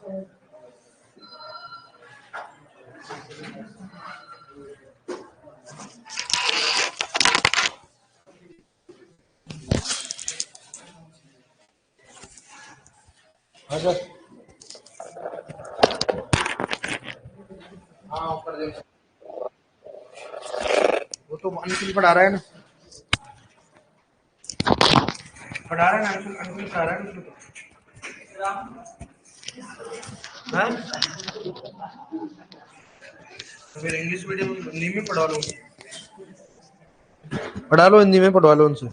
हाँ सर, हाँ ऊपर देख, वो तो अंशुल पढ़ा रहा है ना, पढ़ा रहा है ना अंशुल, अंशुल पढ़ा रहा है ना हाँ? तो फिर इंग्लिश मीडियम हिंदी में पढ़ा लो, पढ़ा लो हिंदी में, पढ़वा लो उनसे।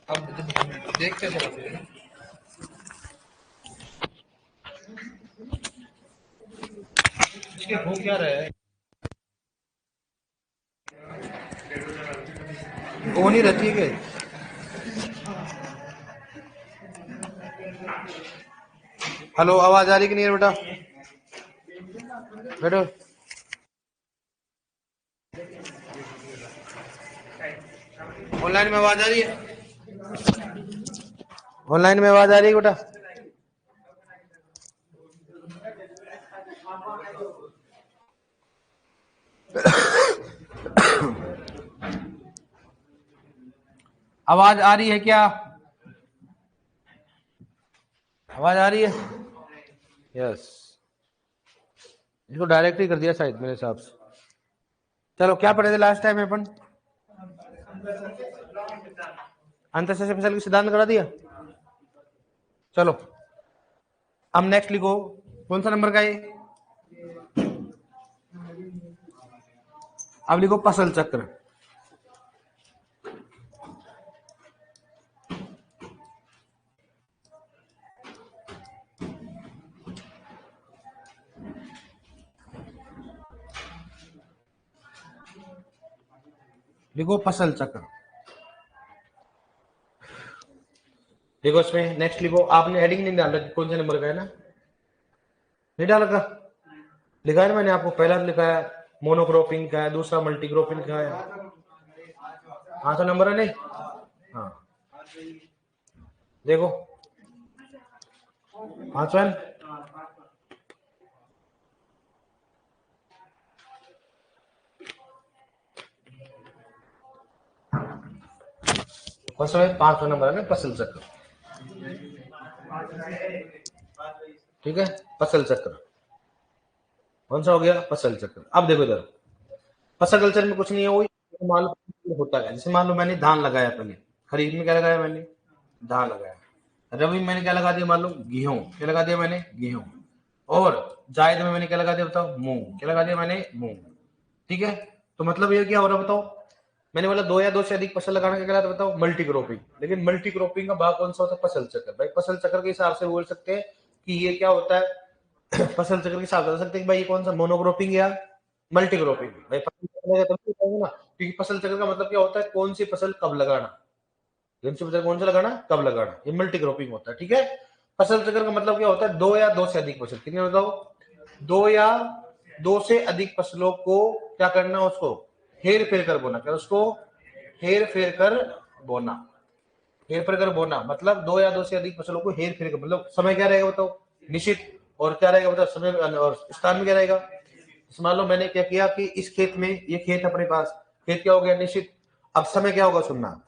अब देख कैसे पढ़ते हैं? इसके हो क्या रहा है, वो नहीं रहती है क्या? हेलो, आवाज आ रही कि नहीं है बेटा? बैठो, ऑनलाइन में आवाज आ रही है? ऑनलाइन में आवाज आ रही है बेटा? आवाज आ रही है क्या? आवाज आ रही है? यस, इसको डायरेक्ट ही कर दिया शायद मेरे हिसाब से। चलो, क्या पढ़े थे लास्ट टाइम अपन? अंतःशिक्षक फसल की सिद्धांत करा दिया। चलो, अब नेक्स्ट लिखो, कौन सा नंबर का है? अब लिखो फसल चक्र। लिखो फसल चक्र। देखो इसमें नेक्स्ट लिखो, आपने हेडिंग नहीं डाल रखी, कौन से नंबर का है ना? नहीं डाल रखा, लिखा है ना मैंने आपको, पहला लिखा है मोनोक्रॉपिंग का है, दूसरा मल्टीक्रॉपिंग का है। हाँ तो नंबर है नहीं? हाँ देखो, हाँ स्वयं फर्स्ट में 5 नंबर है ना, फसल चक्र। ठीक है, फसल चक्र कौन सा हो गया? फसल चक्र। अब देखो इधर, फसल कल्चर में कुछ नहीं है, वही मालूम होता है। जैसे मान लो मैंने धान लगाया, पहले खरीफ में क्या लगाया मैंने? धान लगाया। रबी में मैंने क्या लगा दिया? मान लो गेहूं, क्या लगा दिया मैंने? गेहूं। और जायद में मैंने क्या लगा दिया? बताओ, मूंग। क्या लगा दिया मैंने? मूंग। ठीक है, तो मतलब ये क्या हो रहा है बताओ? मैंने बोला 2 या 2 से अधिक फसल लगाने का कहलाता है, बताओ मल्टी क्रॉपिंग। लेकिन मल्टी क्रॉपिंग का भाग कौन सा होता है? फसल चक्र। भाई फसल चक्र के हिसाब से बोल सकते हैं कि ये क्या होता है फसल चक्र के हिसाब से बता सकते हैं कि भाई ये कौन सा मोनोक्रॉपिंग या मल्टी क्रॉपिंग। भाई फसल चक्र तब बताऊंगा ना, क्योंकि फसल चक्र का मतलब क्या होता है? कौन सी फसल कब लगाना, कौन सी फसल कौन सा लगाना, कब लगाना, ये मल्टी क्रॉपिंग होता है। ठीक है, फसल चक्र का मतलब क्या होता है? 2 या 2 से अधिक फसल। कितने बताओ? 2 या 2 से अधिक फसलों को क्या करना, उसको हेर फेर कर बोना। क्या उसको हेर फेर कर बोना? हेर फेर कर बोना मतलब 2 या 2 से अधिक फसलों को हेर फेर कर, मतलब समय क्या रहेगा बताओ? निश्चित। और क्या रहेगा बताओ? समय और स्थान में क्या रहेगा? मान लो मैंने क्या किया कि इस खेत में, ये खेत अपने पास, खेत क्या हो गया? निश्चित। अब समय क्या होगा सुनना,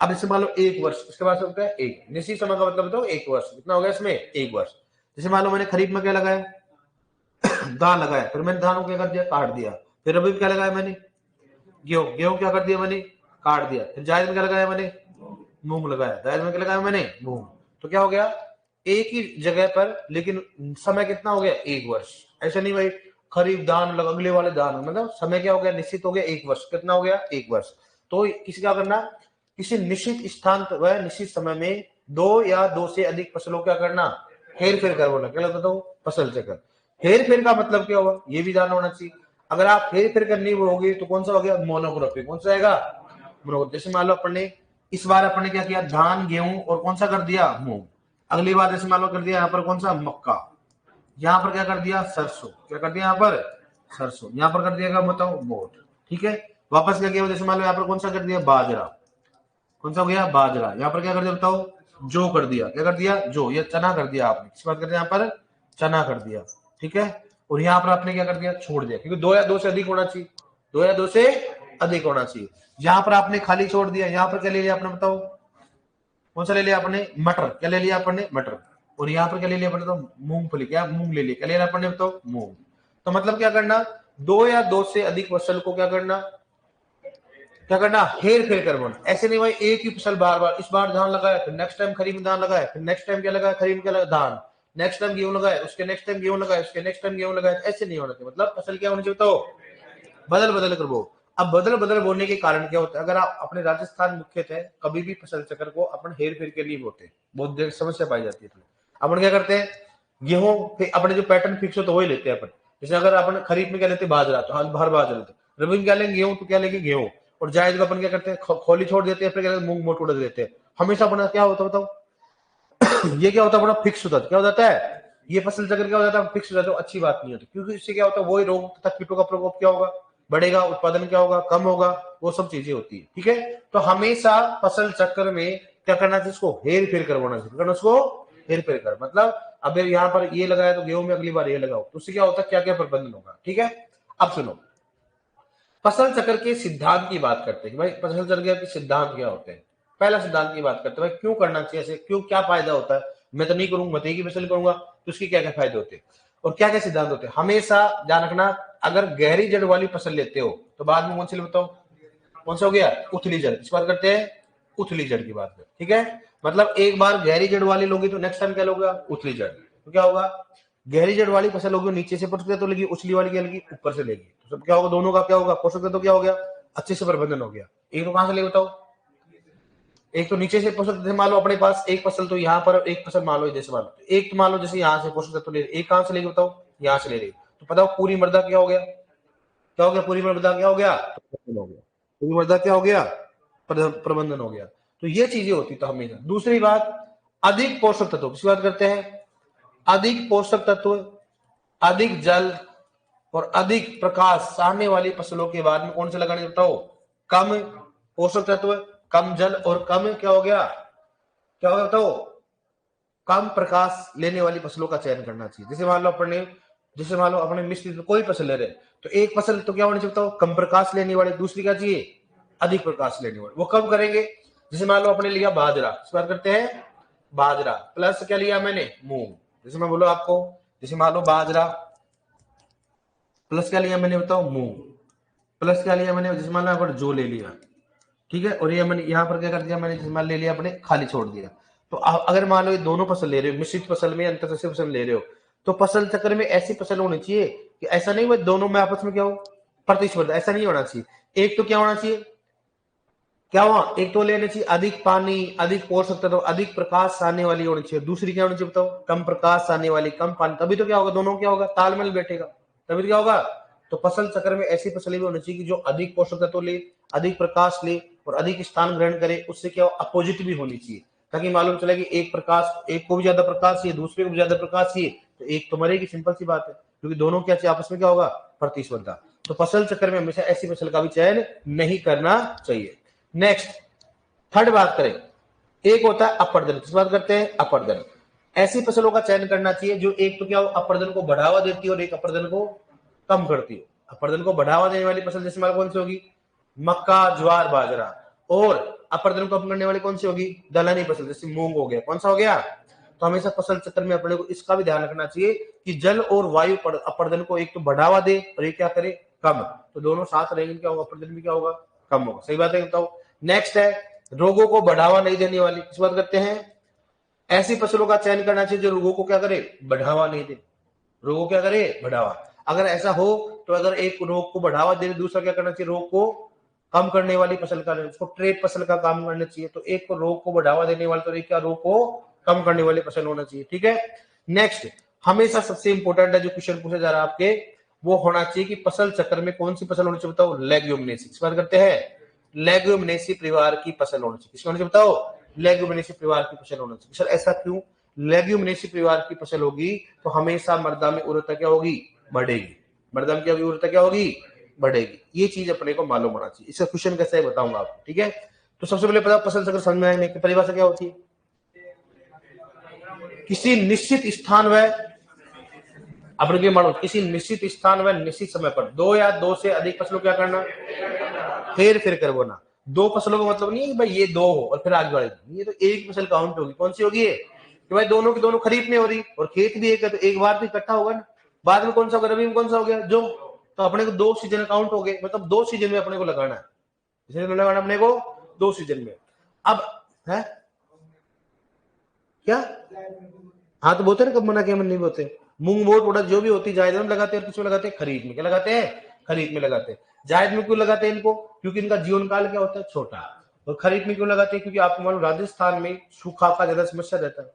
अब इससे मान लो 1 वर्ष, इसके बाद होता है 1 निश्चित समय का मतलब बताओ 1 वर्ष। कितना हो गया इसमें? 1 वर्ष। जैसे मान लो मैंने खरीफ में क्या लगाया? धान लगाया, फिर मैंने धान को क्या कर दिया? काट दिया। फिर रबी में क्या लगाया मैंने? गेहूं। गेहूं क्या कर दिया मैंने? काट दिया। फिर जायद में क्या लगाया मैंने? मूंग लगाया। जायद में क्या लगाया मैंने? मूंग। तो क्या हो गया? एक ही जगह पर, लेकिन समय कितना हो गया? 1 वर्ष। ऐसा नहीं भाई खरीफ धान लगा, अगले वाले धान, मतलब समय क्या हो गया? निश्चित हो गया 1 वर्ष। कितना हो गया? 1 वर्ष। तो किसी क्या करना, किसी निश्चित स्थान व निश्चित समय में 2 या 2 से अधिक फसलों क्या करना? हेर फेर कर बोला। क्या लगता है? फसल चक्र। हेर फेर का मतलब क्या हुआ? ये भी जानना होना चाहिए। अगर आप हेर फेर करनी होगी तो कौन सा हो गया? मोनोक्रॉपिंग। कौन सा आएगा? मोनोक्रॉपिंग। जैसे मान लो अपन ने इस बार अपन ने क्या किया? धान, गेहूं और कौन सा कर दिया? मूंग। अगली बार जैसे मान लो कर दिया यहाँ पर कौन सा? मक्का। यहाँ पर क्या कर दिया? सरसों। क्या कर दिया यहाँ पर? सरसों। यहाँ पर कर दिया बताओ मोठ। ठीक है, वापस क्या किया? जैसे मान लो यहाँ पर कौन सा कर दिया? बाजरा। कौन सा हो गया, बाजरा। यहाँ पर क्या कर दिया बताओ, जो कर दिया, क्या कर दिया, जो, ये चना कर दिया आपने, किस बात कर दिया यहाँ पर, चना कर दिया, ठीक है। और यहाँ पर आपने क्या कर दिया, छोड़ दिया, क्योंकि 2 या 2 से अधिक होना चाहिए, 2 या 2 से अधिक होना चाहिए। यहाँ पर आपने खाली छोड़ दिया, यहाँ पर क्या ले लिया आपने बताओ, कौन सा ले लिया आपने, मटर, क्या ले लिया आपने, मटर। और यहाँ पर क्या ले लिया आपने, तो मूंगफली, क्या, मूंग ले लिया, क्या ले लिया आपने बताओ, मूंग। तो मतलब क्या करना, 2 या 2 से अधिक फसल को क्या करना, क्या करना, हेर फेर कर बोलना। ऐसे नहीं भाई एक ही फसल बार बार, इस बार धान लगाया, फिर नेक्स्ट टाइम खरीफ में धान लगाया, फिर नेक्स्ट टाइम क्या लगाया, खरीफ में क्या लगाया, धान, नेक्स्ट टाइम गेहूं लगाया, उसके नेक्स्ट टाइम गेहूं लगाया, उसके नेक्स्ट टाइम गेहूं लगाया, ऐसे नहीं होना चाहिए। मतलब फसल क्या होनी चाहिए तो बदल बदल कर वो। अब बदल बदल बोलने के कारण क्या होता है, अगर आप अपने राजस्थान मुख्य थे, कभी भी फसल चक्र को अपन हेर फेर के नहीं होते, बहुत देर समस्या पाई जाती है। अपन क्या करते हैं, गेहूं अपने जो पैटर्न फिक्स हो तो वही लेते हैं अपन। जैसे अगर अपन खरीफ में क्या लेते बाजरा, तो हर बाजरा लेते, रबी में क्या लेंगे गेहूं, तो क्या लेंगे गेहूं, और जायद को अपन क्या करते हैं, खोली छोड़ देते हैं, फिर क्या मूंग मोट उड़ा देते हैं। हमेशा अपना क्या होता है बताओ ये क्या होता है, बड़ा फिक्स होता है। क्या हो जाता है, ये फसल चक्र क्या हो जाता है, फिक्स हो जाता है, अच्छी बात नहीं होती, क्योंकि इससे क्या होता है, वही रोग तथा कीटों का प्रकोप क्या होगा, बढ़ेगा, उत्पादन क्या होगा, कम होगा, वो सब चीजें होती है, ठीक है। तो हमेशा फसल चक्र में क्या करना चाहिए, उसको हेर फेर करवाना चाहिए, उसको हेर फेर कर, मतलब अब यहाँ पर ये लगाया तो गेहूं में अगली बार ये लगाओ, तो उससे क्या होता है, क्या क्या प्रबंधन होगा, ठीक है। अब सुनो, फसल चक्र के सिद्धांत की बात करते हैं, भाई फसल चक्र के सिद्धांत क्या होते हैं। पहला सिद्धांत की बात करते हैं, भाई क्यों करना चाहिए ऐसे, क्यों, क्या फायदा होता है, मैं तो नहीं करूंगा, मैं की फसल करूंगा, तो उसके क्या क्या फायदे होते हैं और क्या क्या सिद्धांत होते हैं। हमेशा ध्यान रखना, अगर गहरी जड़ वाली फसल लेते हो तो बाद में कौन सी बताओ, कौन सा हो गया, उथली जड़, किस बात करते हैं, उथली जड़ की बात करते, ठीक है। मतलब एक बार गहरी जड़ वाली लोगी तो नेक्स्ट टाइम क्या लोगे, उथली जड़, तो क्या होगा, गहरी जड़ वाली फसल होगी नीचे से पोषक तत्व लेगी, उछली वाली क्या लेगी, ऊपर से लेगी, तो सब क्या होगा, दोनों का क्या होगा, पोषक तत्व क्या हो गया, अच्छे से प्रबंधन हो गया। एक तो कहां से ले बताओ, एक तो नीचे से पोषक तत्व, मान लो अपने पास एक फसल तो यहाँ पर, एक फसल मान लो जैसे मान लो, एक तो मान लो जैसे यहाँ से पोषक तत्व ले रही, एक कहां से लेगी बताओ, यहाँ से ले रही, तो बताओ पूरी मृदा क्या हो गया, क्या हो गया, पूरी मृदा क्या हो गया, पूरी मृदा क्या हो गया, प्रबंधन हो गया। तो ये चीजें होती तो हमेशा। दूसरी बात, अधिक पोषक तत्व, किसी बात करते हैं, अधिक पोषक तत्व, अधिक जल और अधिक प्रकाश सामने वाली फसलों के बाद में कौन से लगाने बताओ, कम पोषक तत्व, कम जल और कम क्या हो गया, क्या हो गया बताओ, कम प्रकाश लेने वाली फसलों का चयन करना चाहिए। जैसे मान लो अपने मिश्रित कोई फसल ले रहे, तो एक फसल तो क्या होनी चाहिए बताओ, कम प्रकाश लेने वाली, दूसरी क्या चाहिए, अधिक प्रकाश लेने वाली, वो कब करेंगे। जैसे मान लो अपने लिया बाजरा, इस बात करते हैं, बाजरा प्लस क्या लिया मैंने, मूंग। जैसे मैं बोलो आपको, जैसे मान लो बाजरा प्लस क्या लिया मैंने बताओ, मूंग, प्लस क्या लिया मैंने, जैसे मान लो यहाँ पर जो ले लिया, ठीक है, और ये मैंने यहाँ पर क्या कर दिया मैंने, जैसे मान ले लिया अपने खाली छोड़ दिया। तो अगर मान लो ये दोनों फसल ले रहे हो, मिश्रित फसल में अंतर फसल ले रहे हो, तो फसल चक्र में ऐसी फसल होनी चाहिए कि ऐसा नहीं हुआ दोनों में आपस में क्या हो, प्रतिस्पर्धा, ऐसा नहीं होना चाहिए। एक तो क्या होना चाहिए, क्या हुआ, एक तो लेना चाहिए अधिक पानी, अधिक पोषक तत्व, अधिक प्रकाश आने वाली होनी चाहिए, दूसरी क्या होनी चाहिए बताओ, कम प्रकाश आने वाली, कम पानी, तभी तो क्या होगा, दोनों क्या होगा, तालमेल बैठेगा, तभी तो क्या होगा। तो फसल चक्र में ऐसी फसलें भी होनी चाहिए कि जो अधिक पोषक तत्व ले, अधिक प्रकाश ले और अधिक स्थान ग्रहण करे, उससे क्या अपोजिट भी होनी चाहिए, ताकि मालूम चले कि एक प्रकाश, एक को भी ज्यादा प्रकाश चाहिए, दूसरे को भी ज्यादा प्रकाश चाहिए, तो एक तो मरेगी, सिंपल सी बात है, क्योंकि दोनों क्या चाहिए आपस में क्या होगा, प्रतिस्पर्धा। तो फसल चक्र में हमेशा ऐसी फसल का भी चयन नहीं करना चाहिए। नेक्स्ट, थर्ड बात करें, एक होता है अपर्दन, किस बात करते हैं, अपर्दन। ऐसी फसलों का चयन करना चाहिए जो एक तो क्या हो, अपर्दन को बढ़ावा देती है और एक अपर्दन को कम करती है। अपर्दन को बढ़ावा देने वाली फसल जैसे मान कौन सी होगी, मक्का, ज्वार, बाजरा, और अपर्दन को कम करने वाली कौन सी होगी, दलहनी फसल जैसे मूंग हो गया, कौन सा हो गया। तो हमेशा फसल चक्र में अपने को इसका भी ध्यान रखना चाहिए कि जल और वायु अपर्दन को एक तो बढ़ावा दे और एक क्या करे, कम, तो दोनों साथ रहेंगे, क्या होगा, अपर्दन भी क्या होगा, कम होगा। सही बात है, बताओ। नेक्स्ट है, रोगों को बढ़ावा नहीं देने वाली, किस बात करते हैं, ऐसी फसलों का चयन करना चाहिए जो रोगों को क्या करे, बढ़ावा नहीं दे, रोगों क्या करे, बढ़ावा। अगर ऐसा हो तो अगर एक रोग को बढ़ावा दे, दूसरा क्या करना चाहिए, रोग को कम करने वाली फसल का, उसको ट्रेड फसल का काम करना चाहिए। तो एक को रोग को बढ़ावा देने वाली, तो एक क्या रोग को कम करने वाली फसल होना चाहिए, ठीक है। नेक्स्ट, हमेशा सबसे इंपॉर्टेंट है जो क्वेश्चन पूछा जा रहा है आपके, वो होना चाहिए कि फसल चक्र में कौन सी फसल होनी चाहिए बताओ, लेग्यूमिनेसी, किस बात करते हैं, लेग्यूमिनेसी परिवार की फसल होनी चाहिए, किसकी होनी चाहिए बताओ, लेग्यूमिनेसी परिवार की फसल होनी चाहिए। सर ऐसा क्यों, लेग्यूमिनेसी परिवार की फसल होगी तो हमेशा मृदा में उर्वरता क्या होगी, बढ़ेगी, मृदा में क्या होगी, उर्वरता क्या होगी, बढ़ेगी। ये चीज अपने को मालूम होना चाहिए। इसका क्वेश्चन कैसे है बताऊंगा आपको, ठीक है। तो सबसे पहले पता फसल चक्र समझ में आएंगे कि परिभाषा क्या होती है। किसी निश्चित स्थान व अपने मानो किसी निश्चित स्थान व निश्चित समय पर दो या दो से अधिक फसलों क्या करना, फेर फिर कर बोना। दो फसलों का मतलब नहीं है कि भाई ये दो हो और फिर आगे बढ़ेगी, ये तो एक फसल काउंट होगी। कौन सी होगी ये कि भाई दोनों की दोनों खरीफ में हो रही और खेत भी एक है, तो एक बार तो इकट्ठा होगा ना। बाद में कौन सा होगा, रबी में कौन सा हो गया जो, तो अपने को दो सीजन काउंट हो गए, मतलब दो सीजन में अपने को लगाना है, इसलिए लगाना अपने को दो सीजन में। अब है क्या, हाँ तो बोलते ना कब मना किया मन नहीं बोलते। मूंग मोट उड़द जो भी होती जायद में लगाते हैं और किसमें लगाते हैं, खरीफ में। क्या लगाते हैं, खरीफ में लगाते हैं। जायद में क्यों लगाते हैं इनको, क्योंकि इनका जीवन काल क्या होता है, छोटा। और खरीफ में क्यों लगाते हैं, क्योंकि आपको मालूम राजस्थान में सूखा का ज्यादा समस्या रहता है।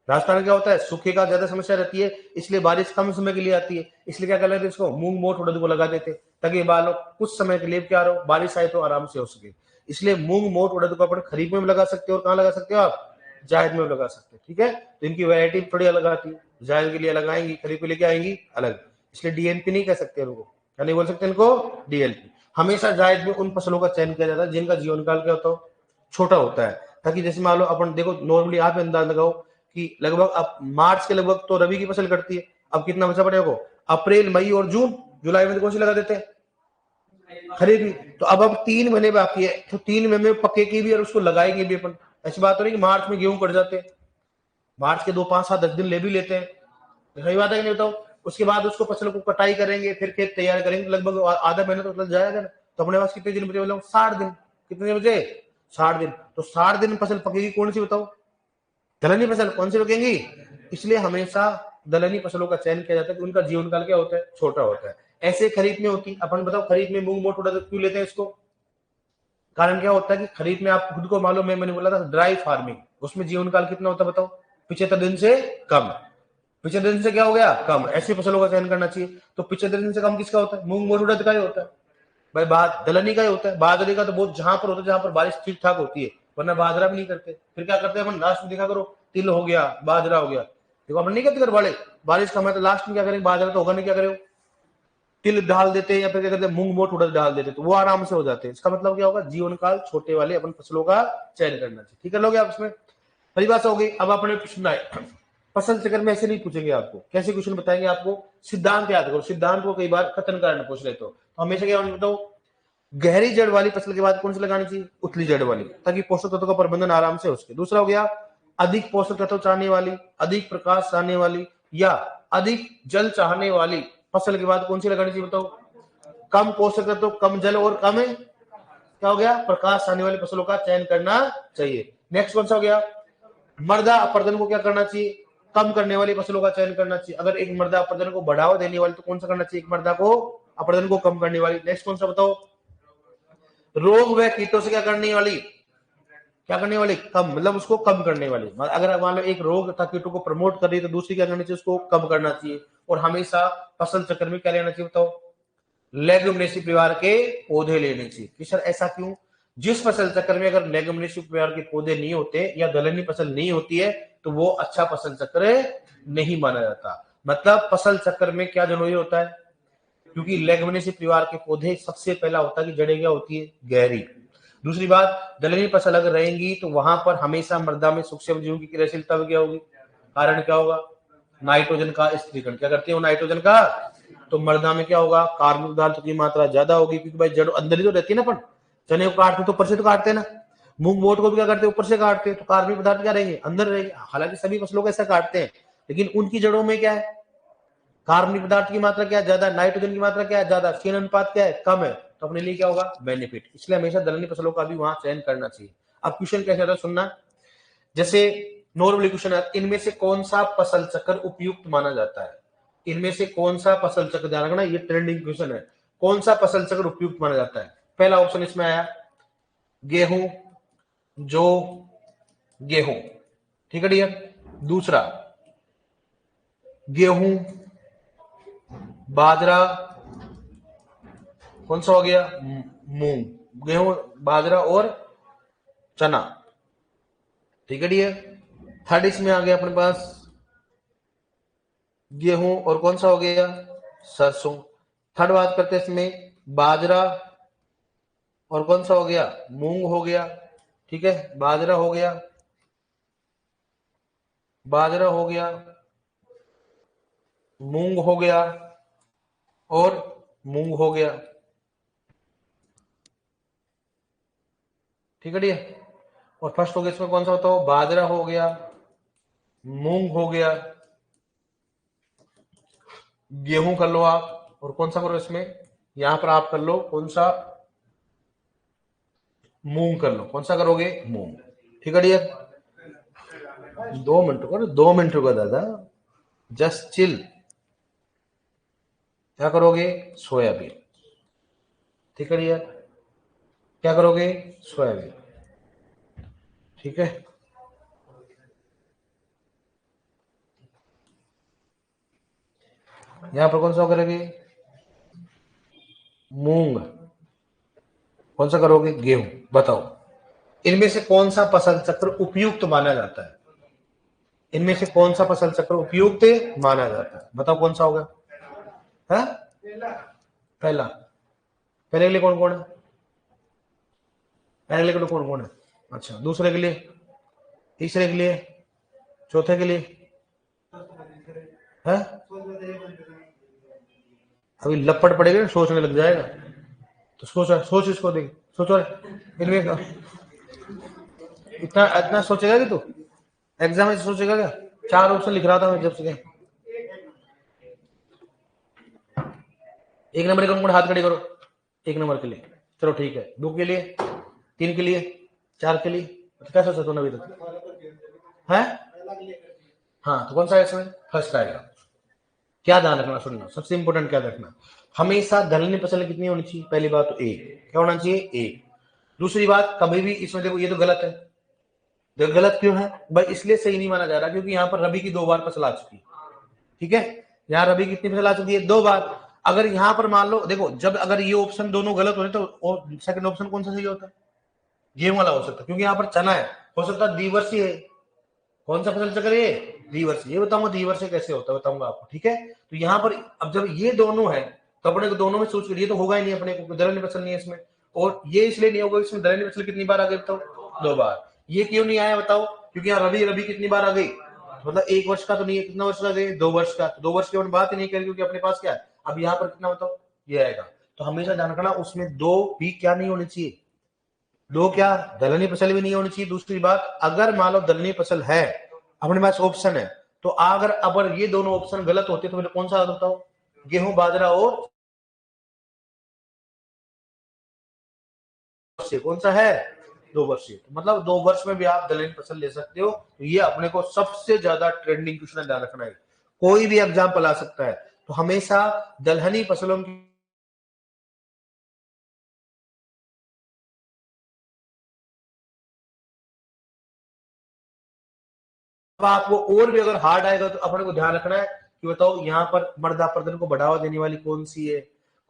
राजस्थान में क्या होता है, सूखे का ज्यादा समस्या रहती है, इसलिए बारिश कम समय के लिए आती है। इसलिए क्या कर लेते इसको मूंग मोट उड़द को लगा देते ताकि बालों कुछ समय के लिए क्या रहो, बारिश आए तो आराम से हो सके। इसलिए मूंग मोट उड़द को अपन खरीफ में भी लगा सकते हो और कहाँ लगा सकते हो आप, जायद में लगा सकते हैं। ठीक है, तो इनकी वैरायटी थोड़ी अलग आती है, जायद के लिए अलग आएंगी, खरीफ के लिए क्या आएंगी अलग। इसलिए डीएनपी नहीं कह सकते इनको, क्या नहीं बोल सकते इनको, डीएलपी। हमेशा जायद में उन फसलों का चयन किया जाता है जिनका जीवन काल क्या होता है, छोटा होता है। ताकि जैसे मान लो अपन देखो नॉर्मली आप अंदाज लगाओ कि लगभग अब मार्च के लगभग तो रबी की फसल कटती है। अब कितना बचा पड़ेगा, अप्रैल मई और जून, जुलाई में तो कौन सी लगा देते हैं, खरीदी। तो अब 3 महीने बाकी है, तो 3 महीने में पकेगी भी और उसको लगाएंगे भी अपन। ऐसी बात हो रही कि मार्च में गेहूं कट जाते हैं, मार्च के 2 5 7 10 दिन ले भी लेते हैं, सही बात है कि नहीं बताओ। उसके बाद उसको फसल को कटाई करेंगे, फिर खेत तैयार करेंगे, लगभग आधा महीना तो लग जाएगा ना। तो अपने पास कितने दिन बचे, 60 दिन। कितने बचे, 60 दिन। तो 60 दिन फसल पकेगी कौन सी बताओ, दलहनी फसल। कौन सी पकेंगी, इसलिए हमेशा दलहनी फसलों का चयन किया जाता है कि उनका जीवन काल क्या होता है, छोटा होता है। ऐसे खरीफ में होती, अपन बताओ खरीफ में मूंग मोट उड़द क्यों लेते हैं इसको, कारण क्या होता है कि खरीफ में आप खुद को मालूम है, मैंने बोला था ड्राई फार्मिंग, उसमें जीवन काल कितना होता है बताओ, 75 दिन से कम। 75 दिन से क्या हो गया, कम। ऐसी फसलों का चयन करना चाहिए। तो 75 दिन से कम किसका होता है, मूंग मोट उड़द का ही होता है भाई। बात दलहनी का ही होता है, बाजरे का तो बहुत जहां पर होता है जहां पर बारिश ठीक ठाक होती है, वरना बाजरा भी नहीं करते। फिर क्या करते हैं अपन, लास्ट में देखा करो तिल हो गया, बाजरा हो गया। देखो अपन नहीं करते कर वाले, बारिश का तो लास्ट में क्या करेंगे, बाजरा तो होगा नहीं, क्या करें तिल डाल देते हैं या फिर क्या करते हैं मूंग मोट उड़द डाल देते हैं, तो वो आराम से हो जाते हैं। इसका मतलब क्या होगा, जीवन काल छोटे वाले अपन फसलों का चयन करना चाहिए। ठीक है लोगे आप, इसमें परिभाषा हो गई। अब अपने प्रश्न आए, फसल चक्र में ऐसे नहीं पूछेंगे आपको, कैसे क्वेश्चन बताएंगे आपको, सिद्धांत याद करो। सिद्धांत को कई बार कथन कारण पूछ लेते हो, तो हमेशा क्या बताओ, गहरी जड़ वाली फसल के बाद कौन सी लगानी चाहिए, उथली जड़ वाली, ताकि पोषक तत्वों का प्रबंधन आराम से हो सके। दूसरा हो गया अधिक पोषक तत्व चाहने वाली, अधिक प्रकाश चाहने वाली या अधिक जल चाहने वाली फसल के बाद कौन सी लगानी चाहिए बताओ, कम पोषक तत्व कम जल और कम क्या हो गया, प्रकाश चाहने वाली फसलों का चयन करना चाहिए। नेक्स्ट कौन सा हो गया, मृदा अपरदन को क्या करना चाहिए, कम करने वाली फसलों का चयन करना चाहिए। अगर एक मृदा अपरदन को बढ़ावा देने वाली तो कौन सा करना चाहिए, एक मृदा को अपरदन को कम करने वाली। नेक्स्ट कौन सा बताओ, रोग व कीटों से क्या करने वाली, क्या करने वाली, कम, मतलब उसको कम करने वाली। अगर मान लो एक रोग था कीटों को प्रमोट कर रही है तो दूसरी क्या करनी चाहिए, उसको कम करना चाहिए। और हमेशा फसल चक्र में क्या लेना चाहिए बताओ, लेगुमिनेसी परिवार के पौधे लेने चाहिए। कि सर ऐसा क्यों, जिस फसल चक्र में अगर लेगुमिनेसी परिवार के पौधे नहीं होते या दलहनी फसल नहीं होती है तो वो अच्छा फसल चक्र नहीं माना जाता। मतलब फसल चक्र में क्या जरूरी होता है, क्योंकि लेगुमिनेसी परिवार के पौधे सबसे पहला होता है कि जड़ें क्या होती है, गहरी। दूसरी बात, दलहनी फसल अगर रहेंगी तो वहां पर हमेशा मृदा में सूक्ष्म जीवों की क्रियाशीलता क्या होगी, कारण क्या होगा, नाइट्रोजन का स्थिरीकरण। क्या करते हैं वो नाइट्रोजन का, तो मृदा में क्या होगा, कार्बनिक पदार्थों की मात्रा ज्यादा होगी, क्योंकि भाई जड़ अंदर ही तो रहती है ना। अपन चने को काटते तो ऊपर से तो काटते हैं ना, मूंग मोट को भी क्या करते हैं, ऊपर से काटते हैं, तो कार्बनिक पदार्थ क्या रहेंगे, अंदर रहेंगे। हालांकि सभी फसलों को ऐसा काटते हैं, लेकिन उनकी जड़ों में क्या है, कार्बनिक पदार्थ की मात्रा क्या है, ज्यादा, नाइट्रोजन की मात्रा क्या है, ज्यादा, चयन अनुपात क्या है, कम है। तो अपने लिए क्या होगा, बेनिफिट। इसलिए हमेशा दलहनी फसलों का भी वहां चयन करना चाहिए। अब क्वेश्चन कैसे आता है सुनना, जैसे नॉर्मली क्वेश्चन है, इनमें से कौन सा फसल चक्र उपयुक्त माना जाता है, इनमें से कौन सा फसल चक्र, ध्यान रखना ये ट्रेंडिंग क्वेश्चन है, कौन सा फसल चक्र उपयुक्त माना जाता है। पहला ऑप्शन इसमें आया गेहूं, जो गेहूं, ठीक है डियर। दूसरा गेहूं, बाजरा, कौन सा हो गया, मूंग, गेहूं, बाजरा और चना, ठीक है डियर। थर्ड इसमें आ गया अपने पास गेहूं और कौन सा हो गया, सरसों। थर्ड बात करते हैं इसमें बाजरा, और कौन सा हो गया, मूंग हो गया, ठीक है, बाजरा हो गया, बाजरा हो गया, मूंग हो गया और मूंग हो गया, ठीक है डियर। और फर्स्ट हो गया इसमें कौन सा बताओ, बाजरा हो गया, मूंग हो गया, गेहूं कर लो आप, और कौन सा करो इसमें, यहां पर आप कर लो कौन सा, मूंग कर लो, कौन सा करोगे, मूंग, ठीक है डियर। 2 मिनट रुको, 2 मिनट रुको दादा, जस्ट चिल। क्या करोगे, सोयाबीन, ठीक है डियर, क्या करोगे, सोयाबीन, ठीक है। यहां पर कौन सा करोगे, मूंग, कौन सा करोगे, गेहूं। बताओ इनमें से कौन सा फसल चक्र उपयुक्त माना जाता है, इनमें से कौन सा फसल चक्र उपयुक्त माना जाता है, बताओ कौन सा होगा, है पहला, पहले के लिए कौन कौन है, पहले के लिए कौन कौन है, अच्छा, दूसरे के लिए, तीसरे के लिए, चौथे के लिए, है अभी लपड़ पड़ेगा ना, सोचने लग जाएगा, तो सोच सोच इसको देख, सोचो इनमें इतना इतना सोचेगा कि तू एग्जाम में सोचेगा क्या, 4 ऑप्शन लिख रहा था मैं जब से। एक नंबर के कौन हाथ खड़े करो, एक नंबर के लिए, चलो ठीक है, 2 के लिए, 3 के लिए, 4 के लिए, क्या सोचा तूने अभी तक है, हाँ तो कौन सा है इसमें, फर्स्ट आएगा। क्या ध्यान रखना, सुनना, सबसे इंपॉर्टेंट क्या रखना, हमेशा दलहनी फसल कितनी होनी चाहिए, पहली बात तो एक, क्या होना चाहिए, एक। दूसरी बात, कभी भी इसमें देखो ये तो गलत है, देखो गलत क्यों है भाई, इसलिए सही नहीं माना जा रहा क्योंकि यहाँ पर रबी की 2 बार फसल आ चुकी है, ठीक है, यहाँ रबी कितनी फसल आ चुकी है, 2 बार। अगर यहाँ पर मान लो देखो, जब अगर ये ऑप्शन दोनों गलत होते तो सेकंड ऑप्शन कौन सा सही होता है, गेहूं वाला हो सकता है, क्योंकि यहाँ पर चना है, हो सकता है द्विवर्षीय है, कौन सा फसल चक्र है, द्विवर्षीय, ये बताऊंगा द्विवर्षीय कैसे होता है, बताऊंगा आपको, ठीक है। तो यहाँ पर अब जब ये दोनों है तो अपने को दोनों में सोच कर, ये तो होगा ही नहीं, अपने को दलहनी फसल नहीं है इसमें, और ये इसलिए नहीं होगा, इसमें दलहनी फसल कितनी बार आ गई बताओ, 2 बार। ये क्यों नहीं आया बताओ, क्योंकि यहाँ रबी रबी कितनी बार आ गई, मतलब 1 वर्ष का तो नहीं है, कितना वर्ष का गए, 2 वर्ष का, तो 2 वर्ष की बात ही नहीं करें, क्योंकि अपने पास क्या है, अब यहाँ पर कितना बताओ, ये आएगा। तो हमेशा ध्यान रखना उसमें 2 भी क्या नहीं होनी चाहिए, 2 क्या, दलहनी फसल भी नहीं होनी चाहिए। दूसरी बात, अगर मान लो दलहनी फसल है, अपने पास ऑप्शन है, तो अगर ये दोनों ऑप्शन गलत होते तो फिर कौन सा बताओ, गेहूं, बाजरा और कौन सा है, 2 वर्षीय, मतलब 2 वर्ष में भी आप दलहनी फसल ले सकते हो। तो ये अपने को सबसे ज्यादा ट्रेंडिंग क्वेश्चन ध्यान रखना है, कोई भी एग्जाम्पल आ सकता है, तो हमेशा दलहनी फसलों की आपको और भी अगर हार्ड आएगा तो अपने को ध्यान रखना है कि बताओ यहाँ पर मृदा अपरदन को बढ़ावा देने वाली कौन सी है,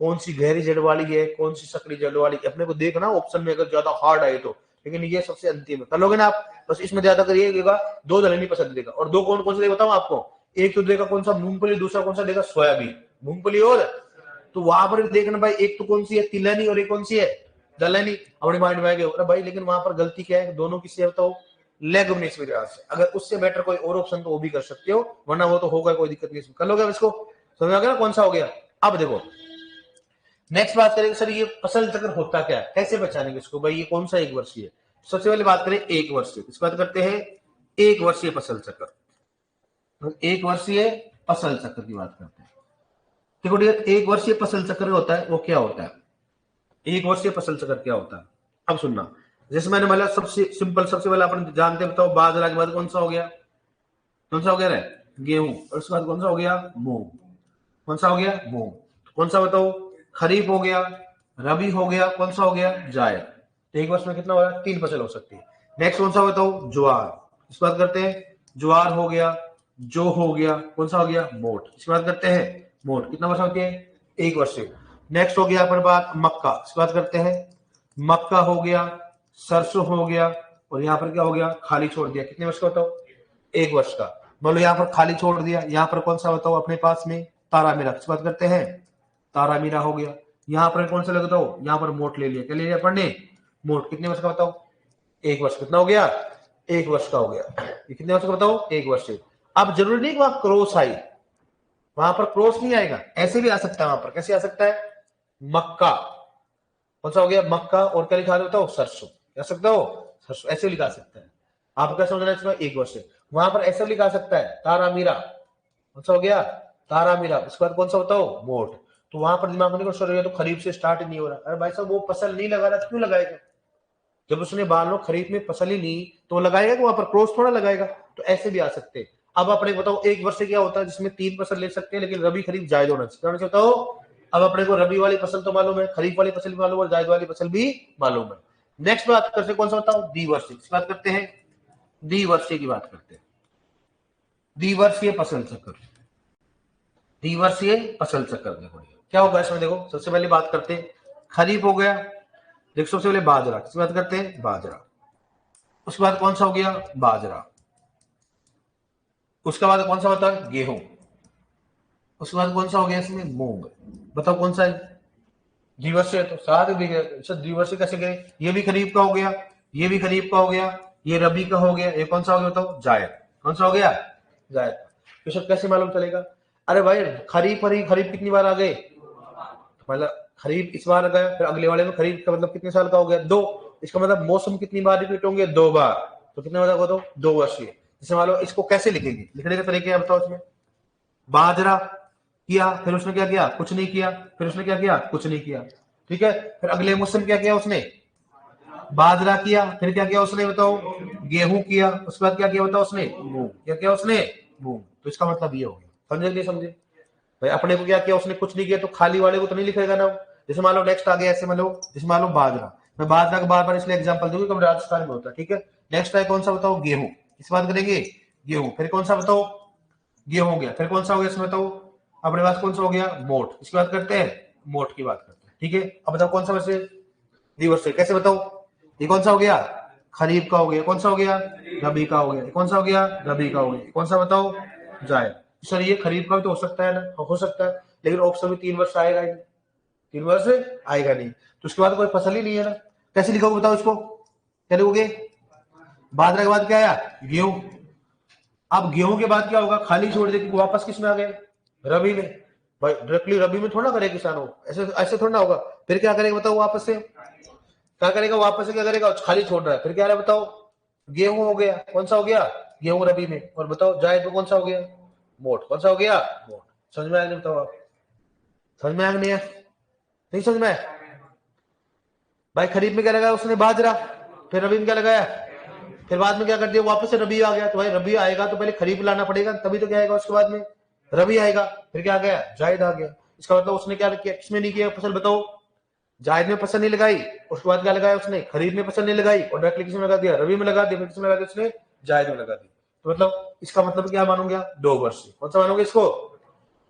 कौन सी गहरी जड़ वाली है, कौन सी सकरी जड़ वाली, अपने को देखना ऑप्शन में अगर ज्यादा हार्ड आए तो, लेकिन ये सबसे अंतिम है, कर लोगे ना आप, बस इसमें ज्यादा करिएगा, 2 दलहनी पसंद देगा, और 2 कौन कौन से बताओ आपको, एक तो देगा कौन सा, मूंगफली, दूसरा कौन सा देगा, सोयाबीन, मूंगफली, और तो वहां पर देखना भाई, एक तो कौन सी है, तिलहनी, और एक कौन सी है, दलहनी। अपने माइंड में आएगा भाई, लेकिन वहां पर गलती क्या है, दोनों किससे है बताओ, लेगुमिनेस में से, अगर उससे बेटर कोई और ऑप्शन तो वो भी कर सकते हो, वरना वो तो होगा, कोई दिक्कत नहीं, कर लोगे इसको, समझ आ गया ना कौन सा हो गया। अब देखो नेक्स्ट बात करेंगे, सर ये फसल चक्र होता क्या है, कैसे पहचानेंगे इसको भाई, ये कौन सा 1 वर्षीय है। सबसे पहले बात करें 1 वर्षीय, इस बात करते हैं 1 वर्षीय फसल चक्र, 1 वर्षीय फसल चक्र की बात करते हैं। देखो 1 वर्षीय फसल चक्र होता है, वो क्या होता है, 1 वर्षीय फसल चक्र क्या होता है, अब सुनना, जैसे मैंने बोला सबसे सिंपल, सबसे पहले अपन जानते बताओ, बाजरा के बाद कौन सा हो गया, कौन सा हो गया रे, गेहूं, और उसके बाद कौन सा हो गया, मूंग, कौन सा हो गया, मूंग, कौन सा बताओ, खरीफ हो गया, रबी हो गया, कौन सा हो गया, जायद। तो 1 वर्ष में कितना हो गया, 3 फसल हो सकती है। नेक्स्ट कौन सा बताओ, ज्वार, इस बात करते हैं, ज्वार हो गया, जो हो गया, कौन सा हो गया, मोट, इसकी बात करते हैं, मोट कितना वर्ष होती है, 1 वर्ष से। नेक्स्ट हो गया अपन बात मक्का, इसकी बात करते हैं, मक्का हो गया, सरसों हो गया, और यहाँ पर क्या हो गया, खाली छोड़ दिया, कितने वर्ष का बताओ, 1 वर्ष का। मान लो यहाँ पर खाली छोड़ दिया, यहाँ पर कौन सा बताओ अपने पास में, तारा मीरा, किस बात करते हैं, तारा मीरा हो गया। यहाँ पर कौन सा ले बताओ, यहाँ पर मोट ले लिया, क्या ले लिया अपन ने, मोट। कितने वर्ष का बताओ, 1 वर्ष। कितना हो गया, 1 वर्ष का हो गया। ये कितने वर्ष का बताओ, 1 वर्ष। अब जरूरी नहीं कि वहां क्रॉस आई, वहां पर क्रॉस नहीं आएगा, ऐसे भी आ सकता है। वहां पर कैसे आ सकता है, मक्का, कौन सा हो गया, मक्का, और क्या लिखा बताओ, सरसों, कह सकते हो सरसों, ऐसे लिखा सकता है। आपको क्या समझना है इसमें, 1 वर्ष। वहां पर ऐसे लिखा सकता है, तारा मीरा, कौन सा हो गया, तारा मीरा। उसके बाद कौन सा बताओ, मोट। तो वहां पर दिमाग में सर तो खरीफ से स्टार्ट ही नहीं हो रहा। अरे भाई साहब, वो फसल नहीं लगा रहा, क्यों लगाएगा, जब उसने मान लो खरीफ में फसल ही नहीं, तो लगाएगा कि वहां पर क्रॉस थोड़ा लगाएगा। तो ऐसे भी आ सकते हैं। अब अपने बताओ 1 वर्ष से क्या होता है, जिसमें 3 फसल ले सकते हैं, लेकिन रबी खरीफ जायद होना चाहिए। बताओ, अब अपने को रबी वाली फसल तो मालूम है, खरीफ वाली फसल भी मालूम है, जायद वाली फसल भी मालूम है। नेक्स्ट बात करते हैं, कौन सा बताओ, द्विवर्षीय। बात करते हैं, द्विवर्षीय की बात करते हैं। द्विवर्षीय फसल चक्र, द्विवर्षीय फसल चक्र। देखो क्या होगा इसमें, देखो सबसे पहले बात करते हैं, खरीफ हो गया, देखो सबसे पहले बाजरा, किसकी बात करते हैं, बाजरा। उसके बाद कौन सा हो गया, बाजरा। उसके बाद कौन सा होता है, गेहूं। उसके बाद कौन सा हो गया इसमें, मूंग। बताओ कौन सा है, द्विवर्षीय। तो साथ भी द्विवर्षीय कैसे गए, ये भी खरीफ का हो गया, ये भी खरीफ का हो गया, ये रबी का हो गया, ये कौन सा हो गया बताओ, जायद। कौन सा हो गया, जायद। तो सब कैसे मालूम चलेगा, अरे भाई खरीफ खरीफ खरीफ कितनी बार आ गए, मतलब खरीफ इस बार आ गया, फिर अगले वाले में खरीफ का मतलब कितने साल का हो गया, 2। इसका मतलब मौसम कितनी बार रिपीट होंगे, 2 बार। तो कितने बार बताओ, 2 वर्षीय। जैसे मान लो इसको कैसे लिखेंगे, लिखने के तरीके क्या बताओ इसमें, बाजरा किया, फिर उसने क्या किया, कुछ नहीं किया, फिर उसने क्या किया, कुछ नहीं किया, ठीक है। फिर अगले मौसम क्या किया उसने, बाजरा किया, फिर क्या किया उसने बताओ, गेहूं किया, उसके बाद क्या किया बताओ उसने, मूंग। क्या किया उसने, मूंग। तो इसका मतलब ये हो गया, समझे नहीं समझे भाई। अपने को क्या किया उसने, कुछ नहीं किया, तो खाली वाले को तो नहीं लिखेगा ना। जैसे मान लो नेक्स्ट आ गया, ऐसे मान लो, जैसे मान लो बाजरा, मैं बाजरा का बार बार इसलिए एग्जांपल दूंगा, कब राजस्थान में होता है, ठीक है। नेक्स्ट है कौन सा बताओ, गेहूं, इस बात करेंगे, गेहूं। फिर कौन सा बताओ, गेहूं हो गया, फिर कौन सा हो गया इसमें बताओ, अपने पास कौन सा हो गया, मोट। इसकी बात करते हैं, मोट की बात करते हैं, ठीक है। अब बताओ कौन सा वैसे रिवर्स से कैसे बताओ, ये कौन सा हो गया, खरीफ का हो गया, कौन सा हो गया, रबी का हो गया, कौन सा हो गया, रबी का हो गया, कौन सा बताओ, जायद। सर ये खरीफ का भी तो हो सकता है ना, हो सकता है, लेकिन ऑप्शन में 3 वर्ष आएगा ही नहीं, 3 वर्ष आएगा नहीं, तो उसके बाद कोई फसल ही नहीं है ना। कैसे लिखोगे बताओ इसको, क्या लिखोगे, बाजरा के बाद क्या आया, गेहूं। अब गेहूं के बाद क्या होगा, खाली छोड़ दे, वापस किस में आ गए, रबी में। भाई डायरेक्टली रबी में थोड़ा करे किसान हो, ऐसे ऐसे थोड़ा ना होगा। फिर क्या करेगा बताओ, वापस से क्या करेगा, वापस से क्या करेगा, खाली छोड़ रहा है, फिर क्या रहा बताओ, गेहूं हो गया, कौन सा हो गया, गेहूं रबी में। और बताओ जायद में कौन सा हो गया, मोट। कौन सा हो गया, मोट। समझ में आया नहीं बताओ आप, समझ में आया नहीं है, नहीं समझ में आया भाई। खरीफ में क्या लगाया उसने, बाजरा, फिर रबी में क्या लगाया, फिर बाद में क्या कर दिया, वापस से रबी आ गया। तो भाई रबी आएगा तो पहले खरीफ लाना पड़ेगा, तभी तो क्या आएगा उसके बाद में, रबी आएगा। फिर क्या आ गया, जायद आ गया। इसका मतलब उसने क्या किया, किसमें नहीं किया फसल बताओ, जायद में फसल नहीं लगाई, उसके बाद क्या लगाया उसने, खरीफ में फसल नहीं लगाई, और डायरेक्टली किसमें लगा दिया, रबी में लगा दिया, फिर किसमें लगा दिया उसने, जायद में लगा दी। तो मतलब इसका मतलब क्या मानोगे आप, 2 वर्ष। कौन सा मानोगे इसको,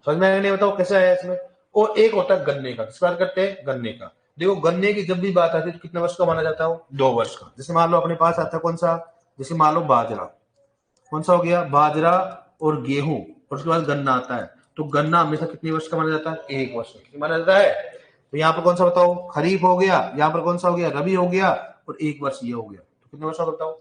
समझ में आया नहीं बताओ कैसे आया इसमें। और एक होता है गन्ने का, किस बात करते हैं, गन्ने का। देखो गन्ने की जब भी बात आती है तो कितने वर्ष का माना जाता है, 2 वर्ष का। जैसे मान लो अपने पास आता है कौन सा, जैसे मान लो बाजरा, कौन सा हो गया, बाजरा और गेहूं, और उसके बाद गन्ना आता है। तो गन्ना हमेशा कितने वर्ष का माना जाता है, 1 वर्ष का माना जाता है। तो यहाँ पर कौन सा बताओ, खरीफ हो गया, यहाँ पर कौन सा हो गया, रबी हो गया, और 1 वर्ष ये हो गया। तो कितने वर्ष का बताओ,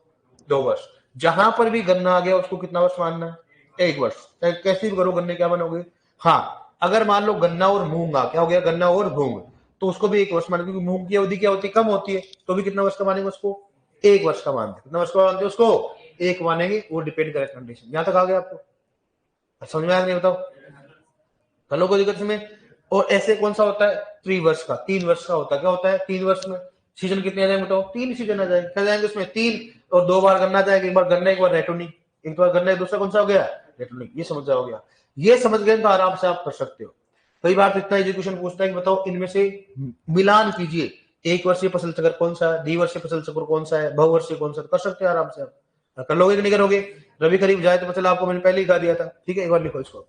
2 वर्ष। जहां पर भी गन्ना आ गया उसको कितना वर्ष मानना है, 1 वर्ष। कैसे भी करो गन्ने क्या मानोगे। हाँ अगर मान लो गन्ना और मूंग आ, क्या हो गया, गन्ना और मूंग, तो उसको भी 1 वर्ष मानेंगे, क्योंकि मूंग की अवधि क्या होती है, कम होती है। तो भी कितना वर्ष का मानेंगे उसको, 1 वर्ष का मानते। कितना वर्ष का मानते उसको, 1 मानेंगे। वो डिपेंड करे कंडीशन। यहां तक आ गया आपको, समझ में आया नहीं बताओ, कर लो कोई दिक्कत इसमें। और ऐसे कौन सा होता है, 3 वर्ष का, 3 वर्ष का होता है। क्या होता है 3 वर्ष में, सीजन कितने आ जाएंगे बताओ, 3 सीजन आ जाएंगे। क्या जाएंगे उसमें, 3। और 2 बार गन्ना जाएगा, एक बार गन्ना एक बार रेटोनिक, एक बार गन्ना दूसरा कौन सा हो गया, रेटोनिक। ये समझ जाओगे, ये समझ गए तो आराम से आप कर सकते हो। कई बार इतना एजुकेशन पूछता है कि बताओ इनमें से मिलान कीजिए, 1 वर्षीय फसल चक्र कौन सा है, द्विवर्षीय फसल चक्र कौन सा है, बहुवर्षीय कौन सा, कर सकते हैं आराम से आप। कर लोगे कि नहीं करोगे, रवि खरीफ जाए तो मतलब आपको मैंने पहले ही गा दिया था, ठीक है। एक बार लिखो इसको,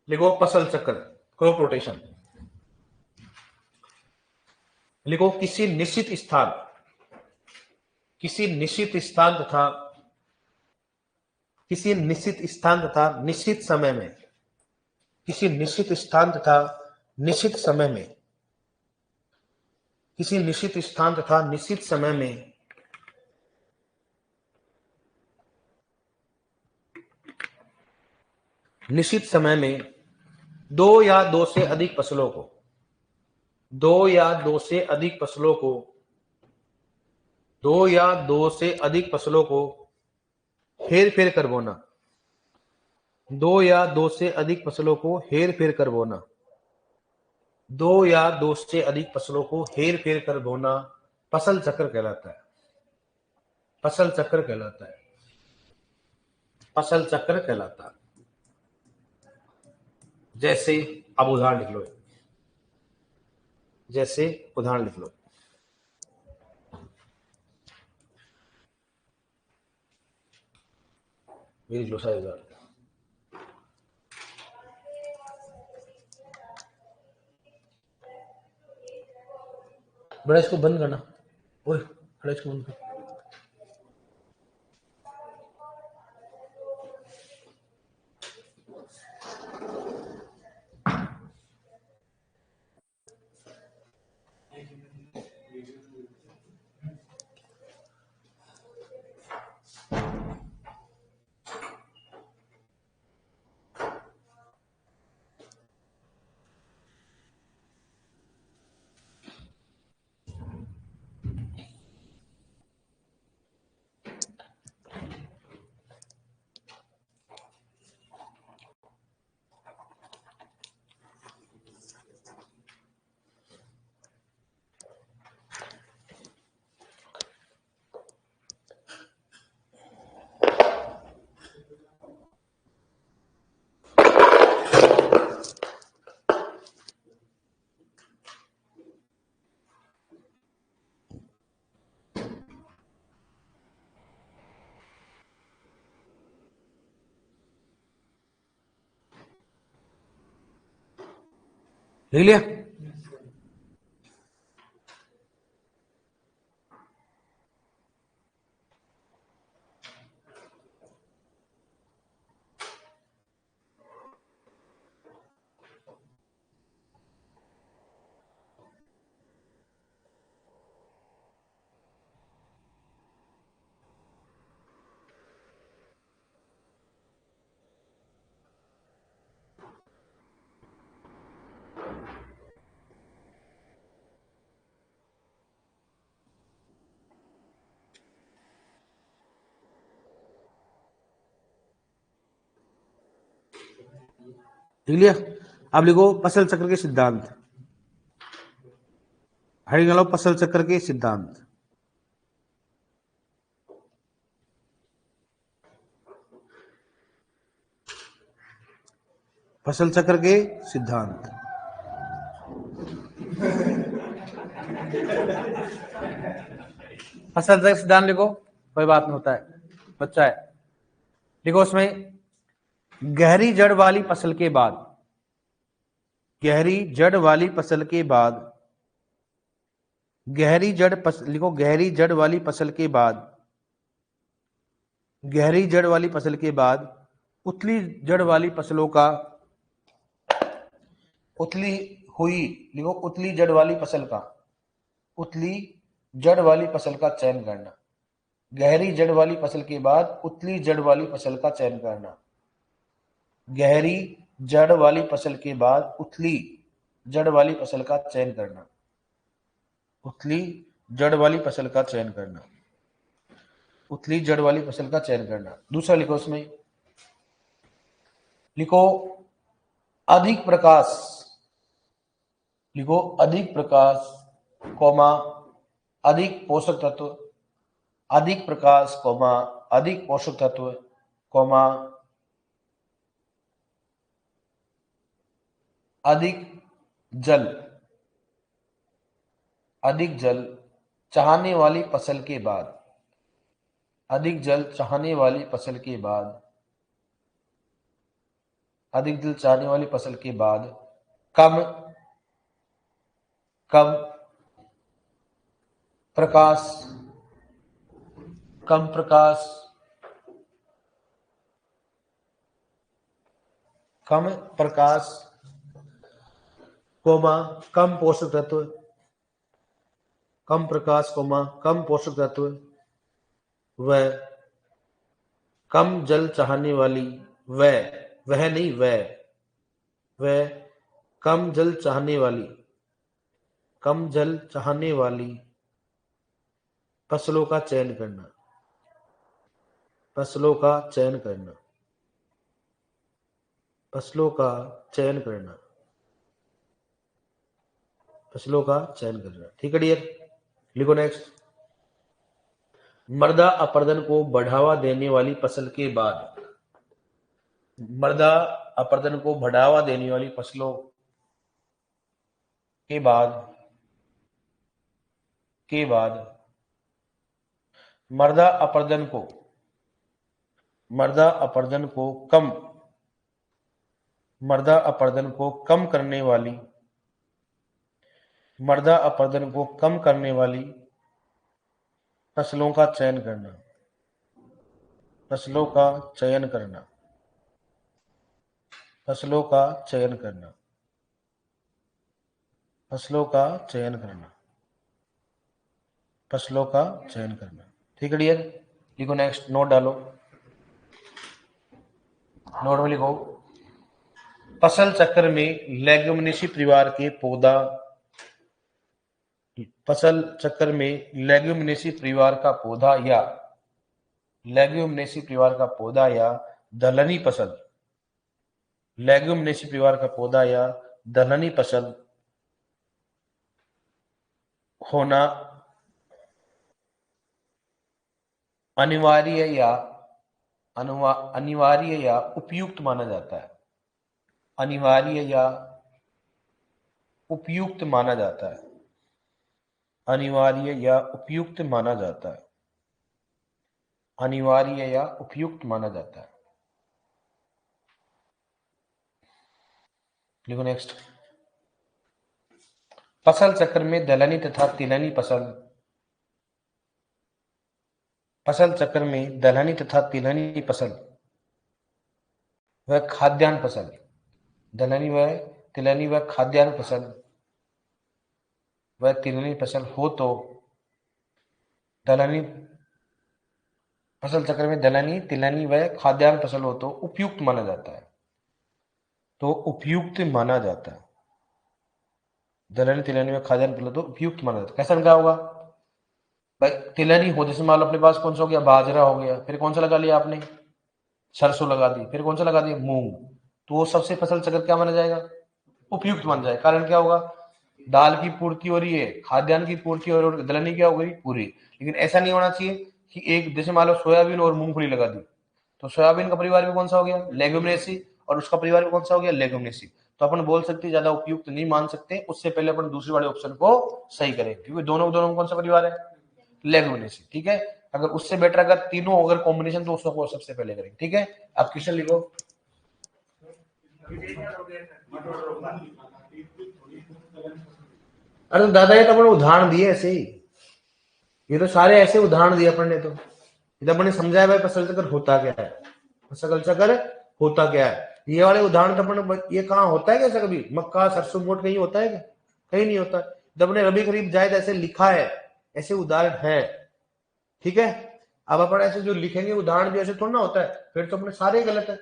लिखो फसल चक्र, क्रॉप रोटेशन। लिखो किसी निश्चित स्थान, किसी निश्चित स्थान तथा किसी निश्चित स्थान तथा निश्चित समय में किसी निश्चित स्थान तथा निश्चित समय में, किसी निश्चित स्थान तथा निश्चित समय में निश्चित समय में दो या दो से अधिक फसलों को, दो या दो से अधिक फसलों को, दो या दो से अधिक फसलों को हेर फेर कर बोना, दो या दो से अधिक फसलों को हेर फेर कर बोना, दो या दो से अधिक फसलों को हेर फेर कर बोना फसल चक्र कहलाता है। फसल चक्र कहलाता है। फसल चक्र कहलाता है। जैसे अब उदाहरण लिख लो, जैसे उदाहरण लिख लो, लिख लो सारे उदाहरण। बड़ा इसको बंद करना, ओए बड़ा इसको बंद कर। लिख लिया? लिख लिया? अब लिखो फसल चक्र के सिद्धांत। हेडिंग लो फसल चक्र के सिद्धांत। फसल चक्र के सिद्धांत। फसल चक्र सिद्धांत लिखो, कोई बात नहीं होता है, बच्चा है। लिखो उसमें गहरी जड़ वाली फसल के बाद, गहरी जड़ वाली फसल के बाद, गहरी जड़ लिखो गहरी जड़ वाली फसल के बाद, गहरी जड़ वाली फसल के बाद उथली जड़ वाली फसलों का, उथली हुई, लिखो उथली जड़ वाली फसल का, उथली जड़ वाली फसल का चयन करना। गहरी जड़ वाली फसल के बाद उथली जड़ वाली फसल का चयन करना। गहरी जड़ वाली फसल के बाद उथली जड़ वाली फसल का चयन करना। उथली जड़ वाली फसल का चयन करना। उथली जड़ वाली फसल का चयन करना। दूसरा लिखो उसमें, लिखो अधिक प्रकाश, लिखो अधिक प्रकाश कौमा अधिक पोषक तत्व, अधिक प्रकाश कौमा अधिक पोषक तत्व कौमा अधिक जल, अधिक जल चाहने वाली फसल के बाद, अधिक जल चाहने वाली फसल के बाद, अधिक जल चाहने वाली फसल के बाद कम कम प्रकाश, कम प्रकाश कम प्रकाश कोमा कम पोषक तत्व, कम प्रकाश कोमा कम पोषक तत्व, वह कम जल चाहने वाली, वह नहीं वह कम जल चाहने वाली फसलों का चयन करना, फसलों का चयन करना, फसलों का चयन करना, फसलों का चयन करना। ठीक है डियर, लिखो नेक्स्ट। मृदा अपरदन को बढ़ावा देने वाली फसल के बाद, मृदा अपरदन को बढ़ावा देने वाली फसलों के बाद मृदा अपरदन को कम करने वाली फसलों का चयन करना, फसलों का चयन करना, फसलों का चयन करना, फसलों का चयन करना, फसलों का चयन करना। ठीक है डियर, लिखो नेक्स्ट, नोट डालो, नोट में लिखो। फसल चक्र में लेग्युमिनेसी परिवार के पौधा, फसल चक्र में लेग्युमिनेसी परिवार का पौधा या दलहनी फसल, लेग्युमिनेसी परिवार का पौधा या दलहनी फसल होना अनिवार्य या उपयुक्त माना जाता है, अनिवार्य या उपयुक्त माना जाता है, अनिवार्य या उपयुक्त माना जाता है, अनिवार्य या उपयुक्त माना जाता है। लिखो नेक्स्ट। फसल चक्र में दलहनी तथा तिलहनी फसल, फसल चक्र में दलहनी तथा तिलहनी फसल वह खाद्यान्न फसल, दलहनी व तिलहनी व खाद्यान्न फसल वह तिलहनी फसल हो तो दलहनी, फसल चक्र में दलहनी तिलहनी व खाद्यान्न फसल हो तो उपयुक्त माना जाता है, तो उपयुक्त माना जाता है, दलहनी तिलहनी व खाद्यान्न फसल तो उपयुक्त माना जाता है। कैसा इनका होगा भाई, तिलहनी हो जैसे मान लो अपने पास कौन सा हो गया, बाजरा हो गया, फिर कौन सा लगा लिया आपने, सरसों लगा दी, फिर कौन सा लगा दिया, मूंग, तो वो सबसे फसल चक्र क्या माना जाएगा, उपयुक्त माना जाएगा। कारण क्या होगा, दाल की पूर्ति हो रही है, खाद्यान्न की पूर्ति हो रही है, दलहनी क्या हो गई पूरी। लेकिन ऐसा नहीं होना चाहिए कि एक जैसे मान लो सोयाबीन और मूंगफली लगा दी, तो सोयाबीन का परिवार भी कौन सा हो गया, लेग्युमिनेसी, और उसका परिवार भी कौन सा हो गया, लेग्युमिनेसी। तो अपन बोल सकते ज्यादा उपयुक्त नहीं मान सकते, उससे पहले अपन दूसरे वाले ऑप्शन को सही करें, क्योंकि दोनों में कौन सा परिवार है, लेग्युमिनेसी। ठीक है, अगर उससे बेटर अगर तीनों अगर कॉम्बिनेशन तो उसको सबसे पहले करें। ठीक है, आप क्वेश्चन लिखो। अरे दादा ये तो अपन उदाहरण दिए ऐसे ही, ये तो सारे ऐसे उदाहरण दिए अपन ने, तो इधर अपन ने समझाया भाई फसल चक्र होता क्या है, फसल चक्र होता क्या है। ये वाले उदाहरण तो अपन, ये कहाँ होता है कैसे, कभी मक्का सरसों मोट कहीं होता है क्या, कहीं नहीं होता। जब अपने रबी खरीफ जायद ऐसे लिखा है, ऐसे उदाहरण है। ठीक है, अब अपन ऐसे जो लिखेंगे उदाहरण भी ऐसे थोड़ा ना होता है, फिर तो अपने सारे गलत है,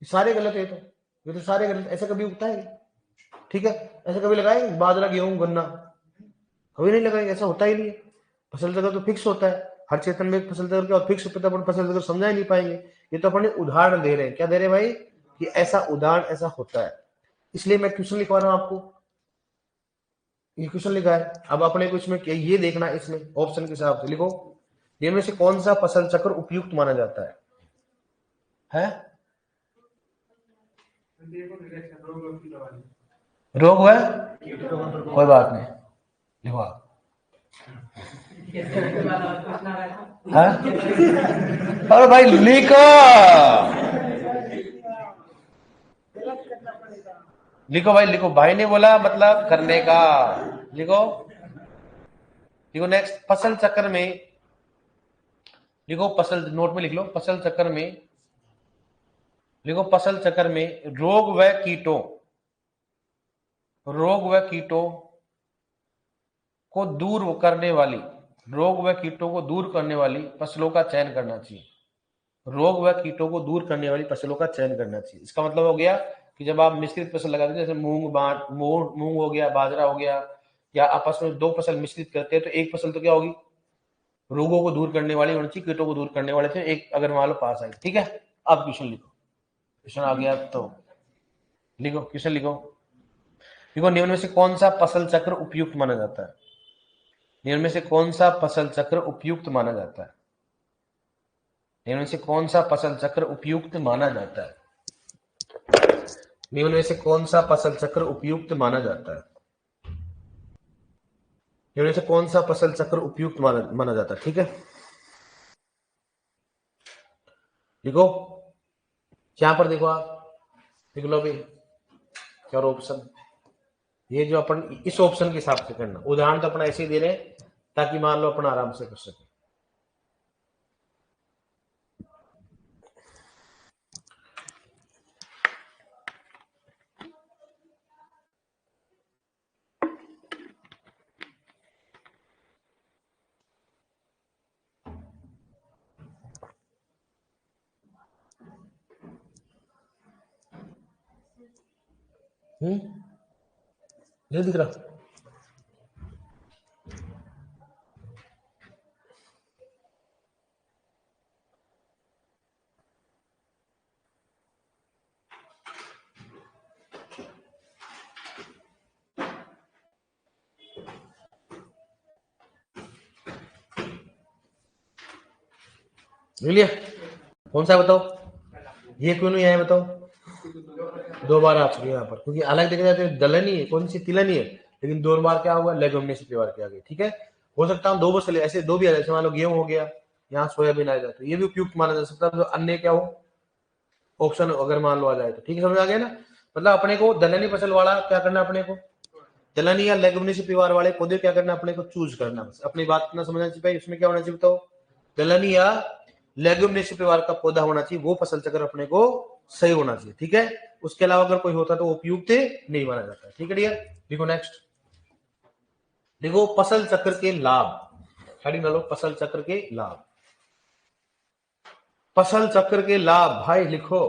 सारे गलत है, तो ये तो सारे गलत, ऐसा कभी उगता है। ठीक है, ऐसे कभी लगाएंगे बाजरा गेहूं गन्ना, कभी नहीं लगाएंगे, ऐसा होता ही नहीं है। फसल चक्र तो फिक्स होता है, हर क्षेत्र में फसल चक्र क्या फिक्स होता है, अपन फसल चक्र समझा ही नहीं पाएंगे। ये तो अपन उदाहरण दे रहे हैं, क्या दे रहे हैं भाई, कि ऐसा उदाहरण ऐसा होता है, इसलिए मैं क्वेश्चन लिखवा रहा हूं आपको, ये क्वेश्चन लिखा है। अब अपने को इसमें ये देखना, इसमें ऑप्शन के हिसाब से लिखो, इनमें से कौन सा फसल चक्र उपयुक्त माना जाता है? रोग है, कोई बात नहीं, लिखो आप। अरे भाई लिखो, लिखो भाई लिखो, भाई ने बोला मतलब करने का, लिखो। लिखो नेक्स्ट, फसल चक्र में, लिखो फसल, नोट में लिख लो, फसल चक्र में देखो फसल चक्र में रोग व कीटों को दूर करने वाली रोग व कीटों को दूर करने वाली फसलों का चयन करना चाहिए। रोग व कीटों को दूर करने वाली फसलों का चयन करना चाहिए। इसका मतलब हो गया कि जब आप मिश्रित फसल लगाते हैं, जैसे मूंग हो गया, बाजरा हो गया, या आपस में दो फसल मिश्रित करते हैं, तो एक फसल तो क्या होगी, रोगों को दूर करने वाली होनी चाहिए, कीटों को दूर करने वाले थे, एक अगर मान लो पास आई। ठीक है, अब क्वेश्चन लिखो। क्वेश्चन आ गया तो लिखो, क्वेश्चन लिखो। देखो, निम्न में से कौन सा फसल चक्र उपयुक्त माना जाता है? निम्न में से कौन सा फसल चक्र उपयुक्त माना जाता है? निम्न में से कौन सा फसल चक्र उपयुक्त माना जाता है? निम्न में से कौन सा फसल चक्र उपयुक्त माना जाता है? निम्न में से कौन सा फसल चक्र उपयुक्त माना जाता है? ठीक है, देखो यहां पर, देखो आप लिख लो अभी क्या ऑप्शन, ये जो अपन इस ऑप्शन के हिसाब से करना। उदाहरण तो अपना ऐसे ही दे रहे हैं ताकि मान लो अपना आराम से कर सके। नहीं दिख रहा? लिया कौन सा बताओ? ये क्यों नहीं आया बताओ? दो बार आ चुके हैं यहाँ पर, क्योंकि अलग देखा जाए तो दलहन ही है, कौन सी तिलहन ही है, लेकिन दो बार क्या हुआ, लेगुमिनेसी परिवार के आगे। ठीक है, हो सकता है दो बस ऐसे दो भी आ जाए, मान लो गेहूं हो गया, यहाँ सोयाबीन आ जाए, तो ये भी उपयुक्त माना जा सकता है। तो अन्य क्या हो, ऑप्शन अगर मान लो आ जाए तो। ठीक है, समझ आ गया ना? मतलब अपने को दलहनी फसल वाला क्या करना, अपने को दलहनी या लेगुमिनेसी परिवार वाले पौधे क्या करना, अपने को चूज करना। बस अपनी बात इतना समझना चाहिए, उसमें क्या होना चाहिए बताओ, दलहनी या लेगुमिनेसी परिवार का पौधा होना चाहिए, वो फसल चक्र अपने को सही होना चाहिए। ठीक है, उसके अलावा अगर कोई होता तो उपयुक्त नहीं माना जाता। ठीक है डियर, देखो नेक्स्ट। देखो फसल चक्र के लाभ, हेडिंग डालो फसल चक्र के लाभ। फसल चक्र के लाभ भाई लिखो,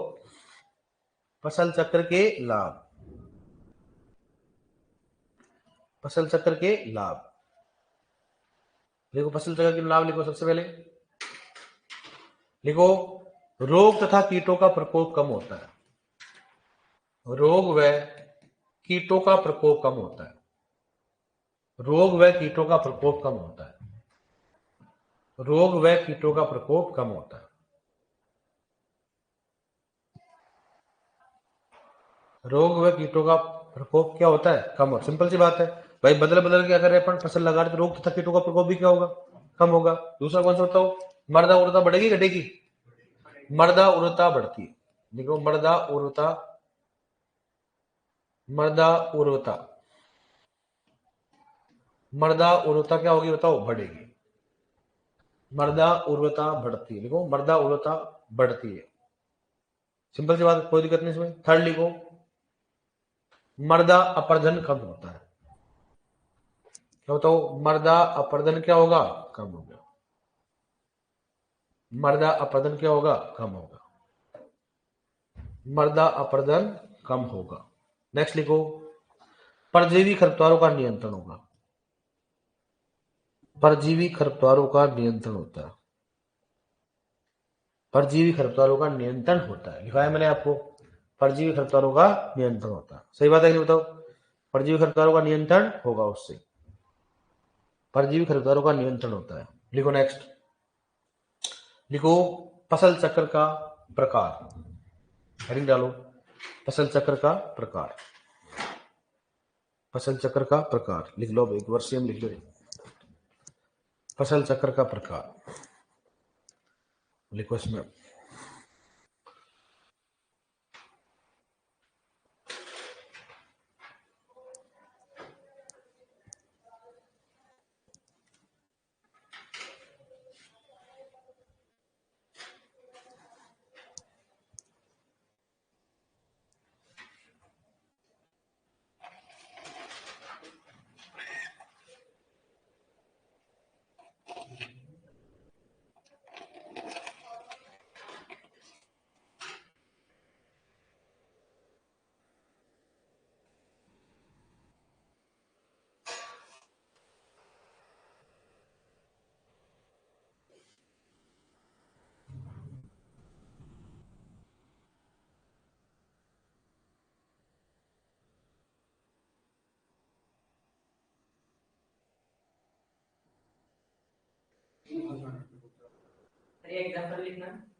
फसल चक्र के लाभ, फसल चक्र के लाभ। देखो फसल चक्र के लाभ लिखो, सबसे पहले लिखो, रोग तथा कीटों का प्रकोप कम होता है। रोग व कीटों का प्रकोप कम होता है। रोग व कीटों का प्रकोप कम होता है। रोग व कीटों का प्रकोप कम होता है। रोग व कीटों का प्रकोप क्या होता है, कम होता है। सिंपल सी बात है भाई, बदल बदल के अगर अपन फसल लगा रहे तो रोग तथा कीटों का प्रकोप भी क्या होगा, कम होगा। दूसरा कौन सा बताओ, मर्दा उर्वरता बढ़ेगी घटेगी? मर्दा उर्वरता बढ़ती है। देखो मर्दा उर्वरता, मर्दा उर्वरता, मर्दा उर्वरता क्या होगी बताओ, बढ़ेगी। मर्दा उर्वरता बढ़ती है, देखो मर्दा उर्वरता बढ़ती है। सिंपल सी बात, कोई दिक्कत नहीं इसमें। थर्ड लिखो, मर्दा अपर्धन कम होता है। क्या बताओ, मर्दा अपर्धन क्या होगा, कम होगा। मर्दा अपर्धन क्या होगा, कम होगा। मर्दा अपर्धन कम होगा। नेक्स्ट लिखो, परजीवी खरपतवारों का नियंत्रण होगा। परजीवी खरपतवारों का नियंत्रण होता है। परजीवी खरपतवारों का नियंत्रण होता है, लिखा है मैंने आपको, परजीवी खरपतवारों का नियंत्रण होता है। सही बात है कि नहीं बताओ? परजीवी खरपतवारों का नियंत्रण होगा उससे, परजीवी खरपतवारों का नियंत्रण होता है। लिखो नेक्स्ट, लिखो फसल चक्र का प्रकार, हेडिंग डालो फसल चक्र का प्रकार। फसल चक्र का प्रकार लिख लो, एक वर्ष में लिख लो, फसल चक्र का प्रकार लिखो इसमें।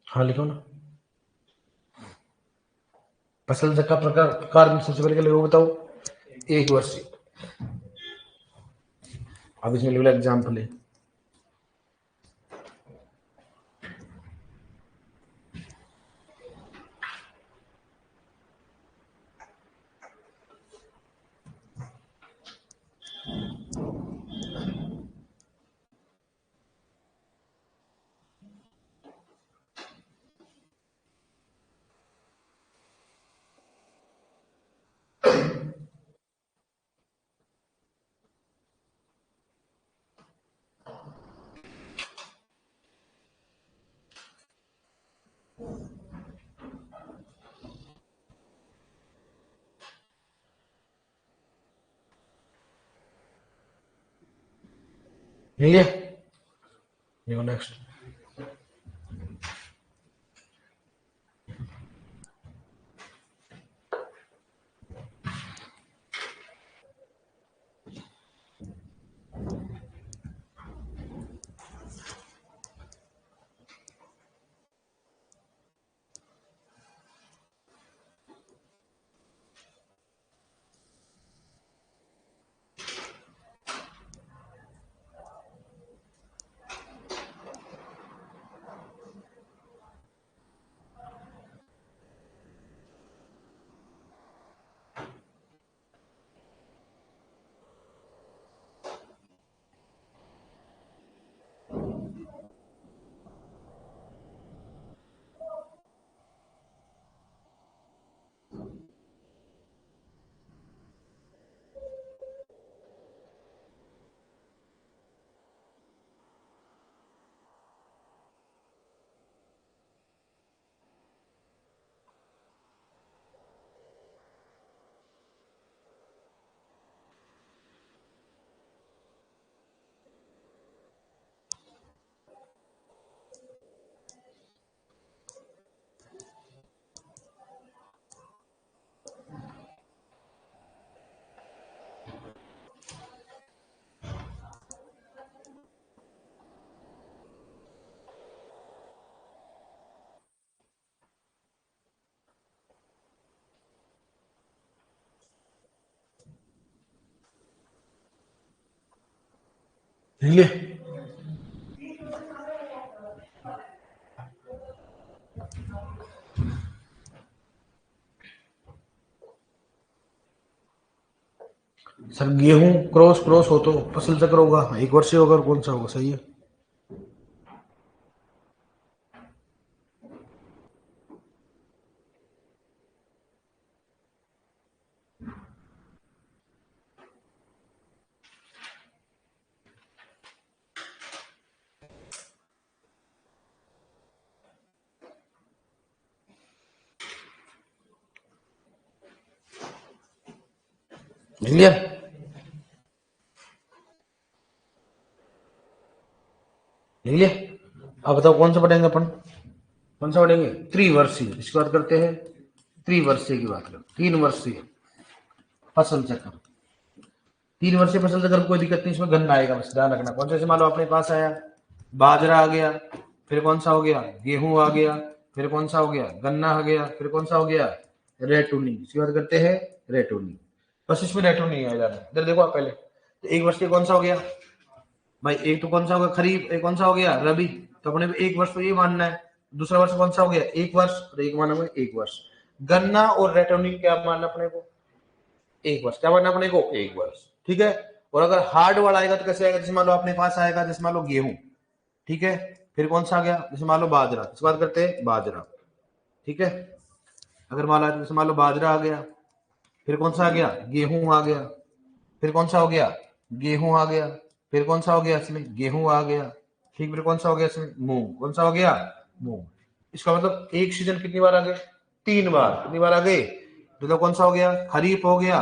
हाँ लिखो ना। फसल चक्र का प्रकार में सबसे पहले वो बताओ, एक वर्षीय। अब इसमें लिखो एग्जाम्पल है। ठीक है, देखो नेक्स्ट। ठीक है, सर गेहूं क्रॉस क्रॉस हो तो फसल चक्र होगा, एक वर्षीय होगा, और कौन सा होगा? सही है। क्लियर? ठीक है, अब बताओ कौन सा पढ़ेंगे अपन? कौन सा पढ़ेंगे? त्रिवर्षीय। इसकी बात करते हैं, त्रिवर्षीय की बात करते, 3 वर्षीय फसल चक्र। 3 वर्षीय फसल चक्र कोई दिक्कत नहीं, इसमें गन्ना आएगा, बस ध्यान रखना। कौन सा? मान लो अपने पास आया बाजरा आ गया, फिर कौन सा हो गया? गेहूं आ गया, फिर कौन सा हो गया? गन्ना आ गया, फिर कौन सा हो गया? रेटूनी। इसकी बात करते हैं रेटूनी। बस इसमें रेटूनी आ जाना। इधर देखो आप पहले, तो 1 वर्ष कौन सा हो गया भाई? एक तो कौन सा होगा? खरीफ। एक कौन सा हो गया? रबी। तो अपने 1 वर्ष तो ये मानना है। दूसरा वर्ष कौन सा हो गया? 1 वर्ष। तो एक माना 1 वर्ष। गन्ना और रेटोनिन क्या मानना अपने को? 1 वर्ष। क्या मानना अपने को? 1 वर्ष। ठीक है। और अगर हार्ड वाला आएगा तो कैसे आएगा? जैसे मान लो अपने पास आएगा, जैसे मान लो गेहूं, ठीक है, फिर कौन सा आ गया? जैसे मान लो बाजरा। इस बात करते हैं बाजरा, ठीक है। अगर मान लो जैसे मान लो बाजरा आ गया, फिर कौन सा आ गया? गेहूं आ गया, फिर कौन सा हो गया? गेहूं आ गया, फिर कौन सा हो गया इसमें? गेहूं आ गया, ठीक। फिर कौन सा हो गया इसमें? मूंग। कौन सा हो गया? मूंग। इसका मतलब एक सीजन कितनी बार आ गए? 3 बार। कितनी बार आ गए? तो कौन सा हो गया? खरीफ हो गया,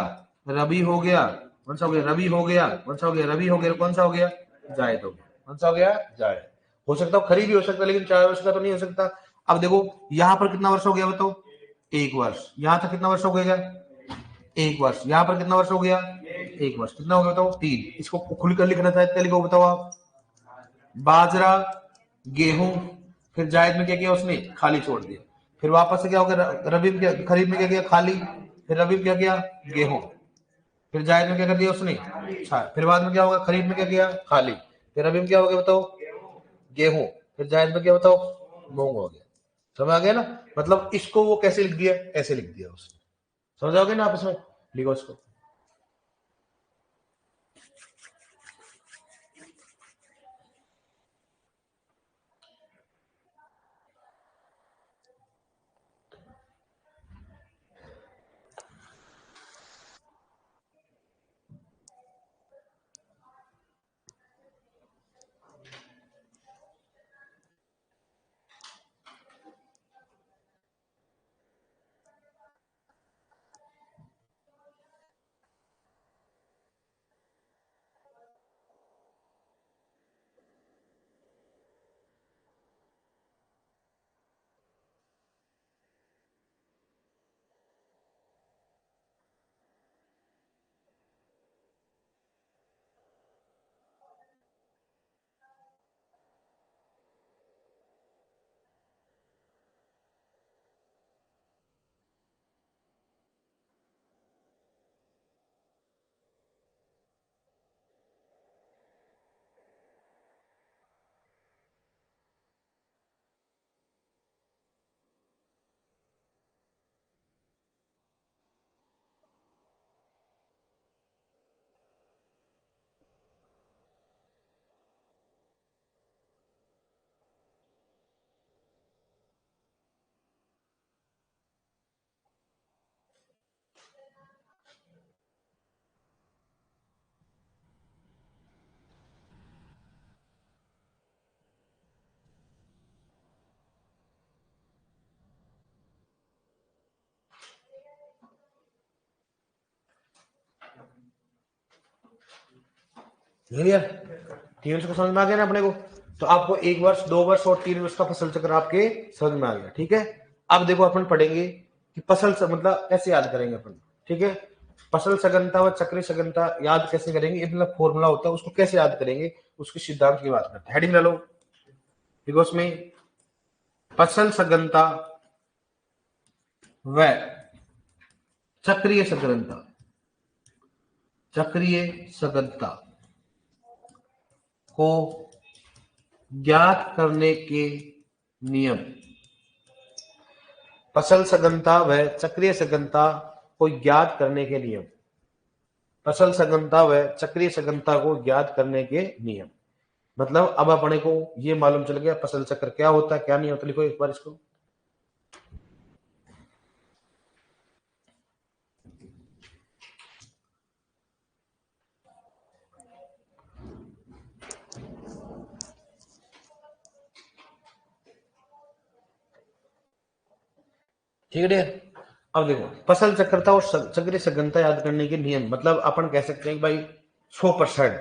रबी हो गया, कौन सा हो गया? रबी हो गया, कौन सा हो गया? रबी हो गया, कौन सा हो गया? जायद हो गया। कौन सा हो गया? जायद। हो सकता है खरीफ भी हो सकता है, लेकिन 4 वर्ष का तो नहीं हो सकता। अब देखो यहां पर कितना वर्ष हो गया बताओ? 1 वर्ष। यहां तक कितना वर्ष हो गया? 1 वर्ष। यहां पर कितना वर्ष हो गया? 1 वर्ष। कितना हो गया बताओ? 3। इसको खुलकर लिखना चाहते हैं, लिखो बताओ आप। बाजरा, गेहूं, फिर जायद में क्या किया उसने, खाली छोड़ दिया। फिर वापस से क्या हो गया, रबी में क्या, खरीफ में क्या किया, खाली। फिर रबी में क्या किया, गेहूं। फिर जायद में क्या कर दिया उसने, फिर बाद में क्या होगा, खरीफ में क्या किया, खाली। फिर रबी में क्या हो गया बताओ, गेहूं। फिर जायद में क्या बताओ, मूंग हो गया। समझ आ गया ना। मतलब इसको वो कैसे लिख दिया, ऐसे लिख दिया उसने। समझ आओगे ना आप इसमें, लिखो इसको। क्लियर, 3 वर्ष को समझ में आ गया ना अपने को। तो आपको 1 वर्ष, 2 वर्ष और 3 वर्ष का फसल चक्र आपके समझ में आ गया। ठीक है, अब देखो अपन पढ़ेंगे कि फसल मतलब कैसे याद करेंगे अपन। ठीक है, फसल सघनता व चक्रीय सघनता याद कैसे करेंगे, मतलब फॉर्मूला होता है, उसको कैसे याद करेंगे, उसके सिद्धांत की बात करते हैं। हेडिंग डालो, देखो उसमें फसल सघनता व चक्रीय सघनता, चक्रीय सघनता को ज्ञात करने के नियम। फसल सघनता व चक्रीय सघनता को ज्ञात करने के नियम। फसल सघनता व चक्रीय सघनता को ज्ञात करने के नियम, मतलब अब अपने को ये मालूम चल गया फसल चक्र क्या होता है क्या नहीं होता। लिखो एक बार इसको। ठीक है डियर, अब देखो फसल चक्रता और चक्रीय सघनता याद करने के नियम, मतलब अपन कह सकते हैं भाई 100%,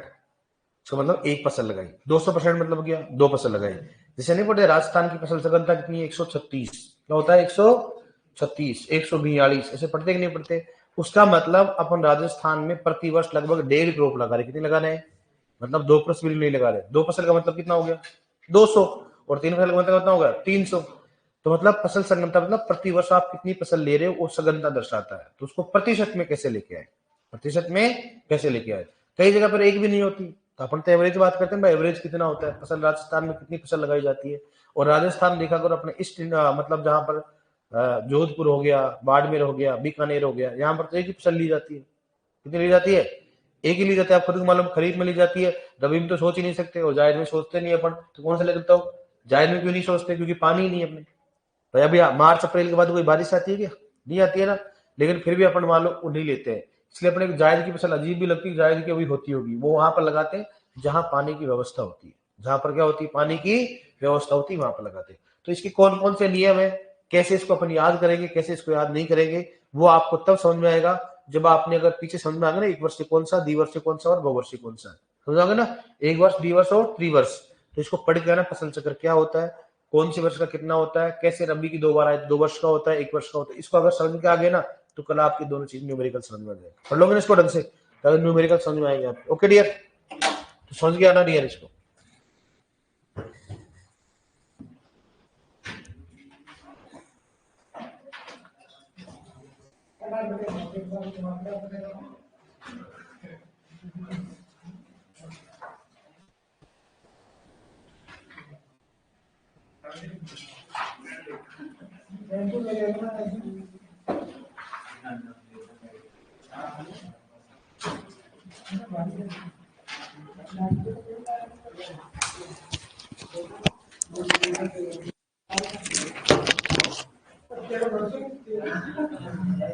तो मतलब एक फसल लगाई, 200% मतलब क्या, 2 फसल लगाई। जैसे नहीं पढ़ते राजस्थान की फसल सघनता कितनी है, 136, क्या होता है 136, 142, ऐसे पढ़ते कि नहीं पढ़ते। उसका मतलब अपन राजस्थान में प्रति वर्ष लगभग 1.5 करोड़ लगा रहे, कितने लगा रहे हैं, मतलब 2 फसल भी नहीं लगा रहे। 2 फसल का मतलब कितना हो गया, 200, और 3 फसल का मतलब कितना होगा, 300। तो मतलब फसल सघनता मतलब प्रति वर्ष आप कितनी फसल ले रहे हो वो सघनता दर्शाता है। तो उसको प्रतिशत में कैसे लेके आए, प्रतिशत में कैसे लेके आए। कई जगह पर एक भी नहीं होती, तो अपन तो एवरेज बात करते हैं भाई, एवरेज कितना होता है फसल, राजस्थान में कितनी फसल लगाई जाती है। और राजस्थान देखा करो अपने ईस्ट, मतलब जहां पर जोधपुर हो गया, बाड़मेर हो गया, बीकानेर हो गया, यहाँ पर तो एक ही फसल ली जाती है। कितनी ली जाती है, एक ही ली जाती है। आप खुद को मालूम, खरीफ में ली जाती है, रबी में तो सोच ही नहीं सकते, और जायद में सोचते नहीं अपन, तो कौन सा ले सकता हूँ, जायद में क्यों नहीं सोचते, क्योंकि पानी ही नहीं है अपने भाई। अभी मार्च अप्रैल के बाद कोई बारिश आती है क्या, नहीं आती है ना। लेकिन फिर भी अपन मान लो नहीं लेते हैं, इसलिए अपने जायद की फसल अजीब भी लगती है, जायद की अभी होती होगी, वो वहां पर लगाते हैं जहां पानी की व्यवस्था होती है, जहां पर क्या होती है, पानी की व्यवस्था होती है, वहां पर लगाते हैं। तो इसकी कौन कौन से नियम है, कैसे इसको अपन याद करेंगे, कैसे इसको याद नहीं करेंगे, वो आपको तब समझ में आएगा जब आपने अगर पीछे समझ में आएगा ना, एक वर्ष कौन सा, द्विवर्षीय कौन सा और बहुवर्षीय कौन सा है, समझ ना। एक वर्ष, द्विवर्ष और त्रिवर्ष, तो इसको पढ़ के आना फसल चक्र क्या होता है, कौन सी वर्ष का कितना होता है, कैसे रबी की 2 बार आए, 2 वर्ष का होता है, 1 वर्ष का होता है। इसको अगर समझ के आ गए ना, तो कल आपकी दोनों चीज न्यूमेरिकल समझ में आ जाएगा। पढ़ लोगे ना इसको ढंग से, तो न्यूमेरिकल समझ में आएंगे आप। ओके डियर, तो समझ के आना डियर इसको।